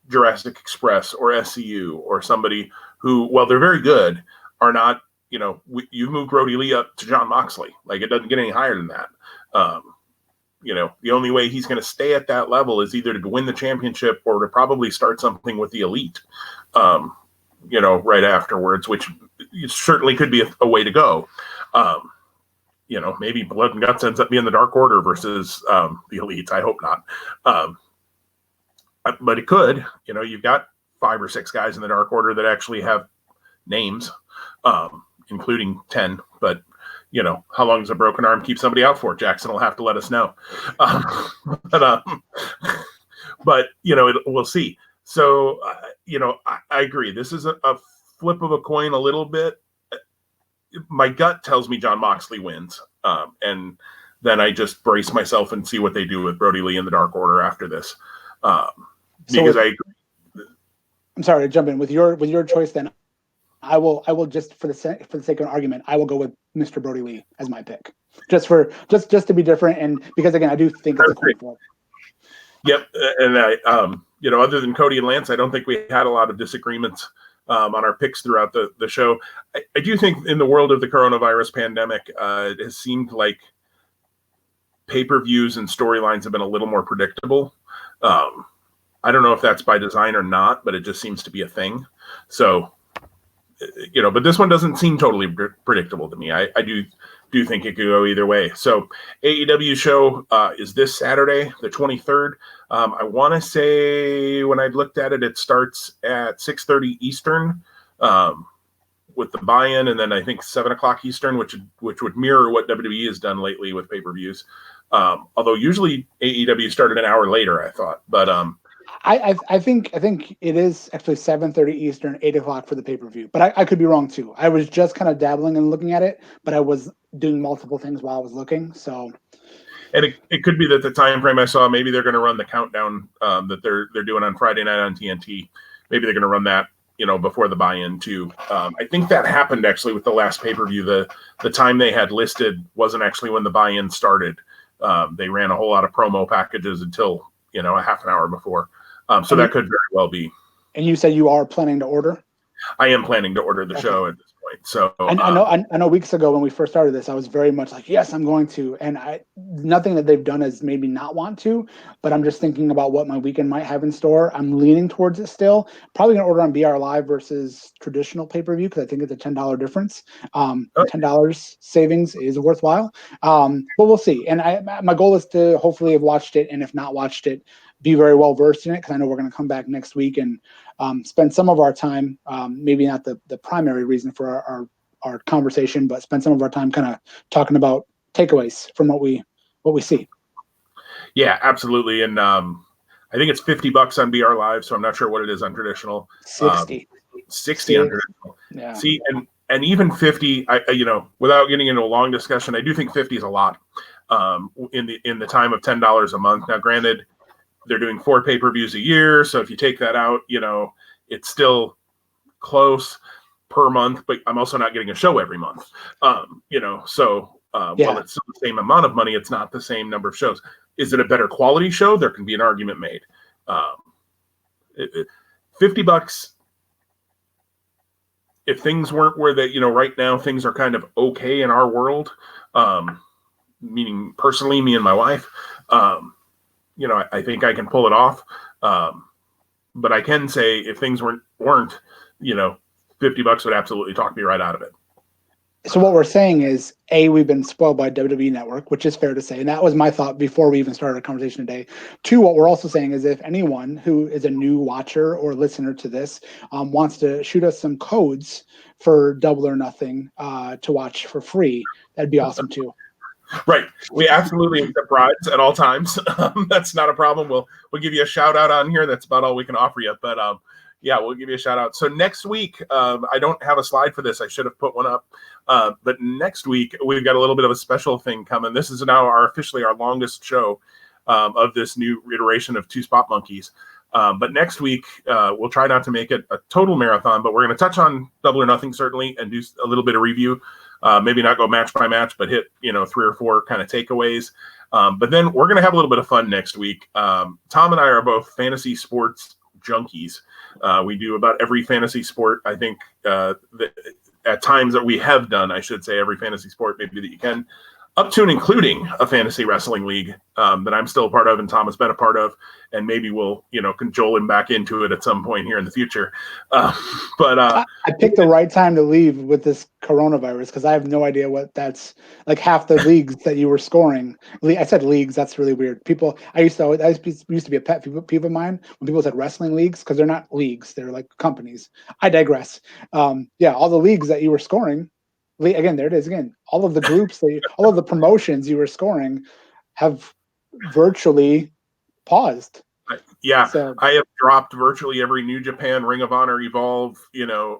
Jurassic Express or SCU or somebody who, well, they're very good, are not, you move Brody Lee up to Jon Moxley. Like, it doesn't get any higher than that. The only way he's going to stay at that level is either to win the championship or to probably start something with the Elite, right afterwards, which certainly could be a way to go. Maybe Blood and Guts ends up being the Dark Order versus the Elite. I hope not. But it could. You've got 5 or 6 guys in the Dark Order that actually have names, including 10. But, how long does a broken arm keep somebody out for? Jackson will have to let us know. But we'll see. So, I agree. This is a flip of a coin a little bit. My gut tells me Jon Moxley wins. And then I just brace myself and see what they do with Brody Lee and the Dark Order after this. Because I agree. I'm sorry to jump in with your choice. Then I will just for the sake of an argument, I will go with Mr. Brody Lee as my pick, just to be different, and because again, I do think it's a coin flip. Yep, and other than Cody and Lance, I don't think we had a lot of disagreements on our picks throughout the show. I do think in the world of the coronavirus pandemic, it has seemed like pay-per-views and storylines have been a little more predictable. I don't know if that's by design or not, but it just seems to be a thing. So, but this one doesn't seem totally predictable to me. I do think it could go either way. So AEW show is this Saturday, the 23rd. I want to say when I looked at it, it starts at 6:30 Eastern with the buy-in, and then I think 7 o'clock Eastern, which would mirror what WWE has done lately with pay-per-views. Although usually AEW started an hour later, I thought. But I think it is actually 7:30 Eastern, 8 o'clock for the pay-per-view. But I could be wrong too. I was just kind of dabbling and looking at it, but I was doing multiple things while I was looking. So, and it could be that the time frame I saw, maybe they're going to run the countdown that they're doing on Friday night on TNT. Maybe they're going to run that before the buy-in too. I think that happened actually with the last pay-per-view. The time they had listed wasn't actually when the buy-in started. They ran a whole lot of promo packages until a half an hour before. So that could very well be. And you said you are planning to order? I am planning to order the show at this point. So I know weeks ago when we first started this, I was very much like, yes, I'm going to. And nothing that they've done has made me not want to, but I'm just thinking about what my weekend might have in store. I'm leaning towards it still. Probably going to order on BR Live versus traditional pay-per-view because I think it's a $10 difference. $10 savings is worthwhile. But we'll see. And my goal is to hopefully have watched it, and if not watched it, be very well versed in it, because I know we're going to come back next week and spend some of our time, maybe not the primary reason for our conversation, but spend some of our time kind of talking about takeaways from what we see. Yeah, absolutely. And I think it's $50 on BR Live, so I'm not sure what it is on traditional. 60. 60 on traditional. Yeah. See, and even 50, without getting into a long discussion, I do think 50 is a lot in the time of $10 a month. Now, granted, they're doing 4 pay-per-views a year, so if you take that out, it's still close per month, but I'm also not getting a show every month. While it's still the same amount of money, it's not the same number of shows. Is it a better quality show? There can be an argument made. $50, if things weren't where they, right now things are kind of okay in our world, meaning personally, me and my wife, I think I can pull it off. But I can say if things weren't, $50 would absolutely talk me right out of it. So what we're saying is, we've been spoiled by WWE Network, which is fair to say. And that was my thought before we even started our conversation today. 2, what we're also saying is, if anyone who is a new watcher or listener to this wants to shoot us some codes for Double or Nothing to watch for free, that'd be awesome too. Right. We absolutely accept bribes at all times. That's not a problem. We'll give you a shout out on here. That's about all we can offer you. But we'll give you a shout out. So next week, I don't have a slide for this. I should have put one up. But next week, we've got a little bit of a special thing coming. This is now officially our longest show of this new iteration of Two Spot Monkeys. But next week, we'll try not to make it a total marathon, but we're going to touch on Double or Nothing, certainly, and do a little bit of review. Maybe not go match by match, but hit 3 or 4 kind of takeaways. But then we're going to have a little bit of fun next week. Tom and I are both fantasy sports junkies. We do about every fantasy sport, I think, at times that we have done, I should say, every fantasy sport maybe that you can, up to and including a fantasy wrestling league that I'm still a part of and Tom has been a part of, and maybe we'll, cajole him back into it at some point here in the future. I picked the right time to leave with this coronavirus, because I have no idea what that's like. Half the leagues that you were scoring. I said leagues. That's really weird. I used to be a pet peeve of mine when people said wrestling leagues, because they're not leagues. They're like companies. I digress. All the leagues that you were scoring. Again, there it is again. All of the groups, all of the promotions you were scoring have virtually paused. Yeah, so, I have dropped virtually every New Japan, Ring of Honor, Evolve,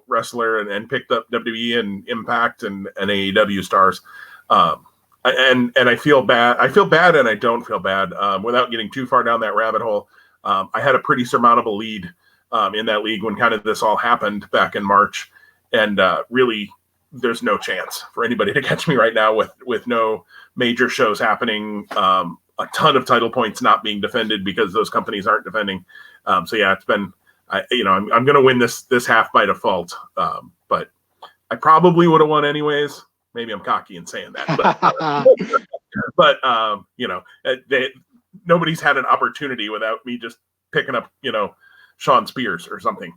wrestler, and picked up WWE and Impact and AEW stars. And I feel bad. I feel bad and I don't feel bad. Without getting too far down that rabbit hole, I had a pretty surmountable lead in that league when kind of this all happened back in March. And really, there's no chance for anybody to catch me right now with no major shows happening, a ton of title points not being defended because those companies aren't defending. It's been, I'm going to win this half by default. But I probably would have won anyways. Maybe I'm cocky in saying that, but nobody's had an opportunity without me just picking up, Sean Spears or something.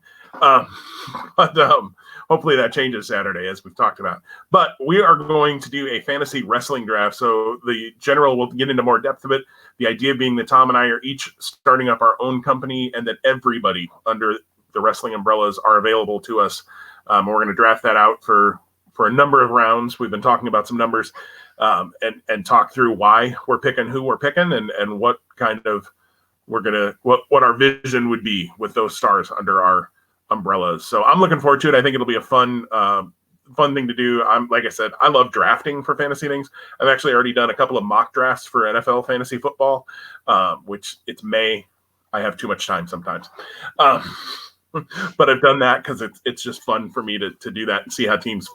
Hopefully that changes Saturday, as we've talked about. But we are going to do a fantasy wrestling draft. So the general will get into more depth of it. The idea being that Tom and I are each starting up our own company, and that everybody under the wrestling umbrellas are available to us. We're going to draft that out for a number of rounds. We've been talking about some numbers and talk through why we're picking who we're picking and what kind of what our vision would be with those stars under our umbrellas. So I'm looking forward to it. I think it'll be a fun thing to do. Like I said, I love drafting for fantasy things. I've actually already done a couple of mock drafts for NFL fantasy football, which it's May. I have too much time sometimes. But I've done that because it's just fun for me to do that and see how teams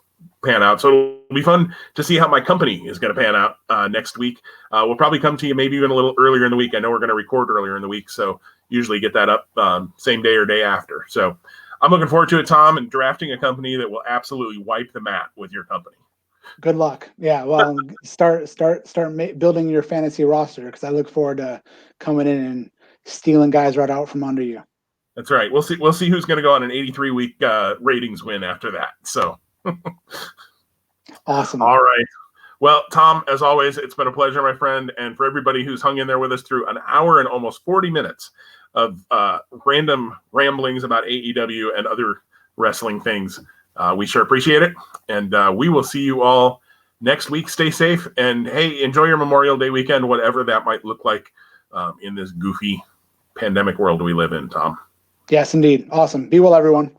pan out. So it'll be fun to see how my company is going to pan out next week. We'll probably come to you maybe even a little earlier in the week. I know we're going to record earlier in the week, so usually get that up same day or day after. So I'm looking forward to it, Tom, and drafting a company that will absolutely wipe the mat with your company. Good luck. Yeah, well, start building your fantasy roster, because I look forward to coming in and stealing guys right out from under you. That's right. We'll see who's going to go on an 83-week ratings win after that. So awesome. All right. Well, Tom, as always, it's been a pleasure, my friend. And for everybody who's hung in there with us through an hour and almost 40 minutes of random ramblings about AEW and other wrestling things, we sure appreciate it. And we will see you all next week. Stay safe. And, hey, enjoy your Memorial Day weekend, whatever that might look like in this goofy pandemic world we live in, Tom. Yes, indeed. Awesome. Be well, everyone.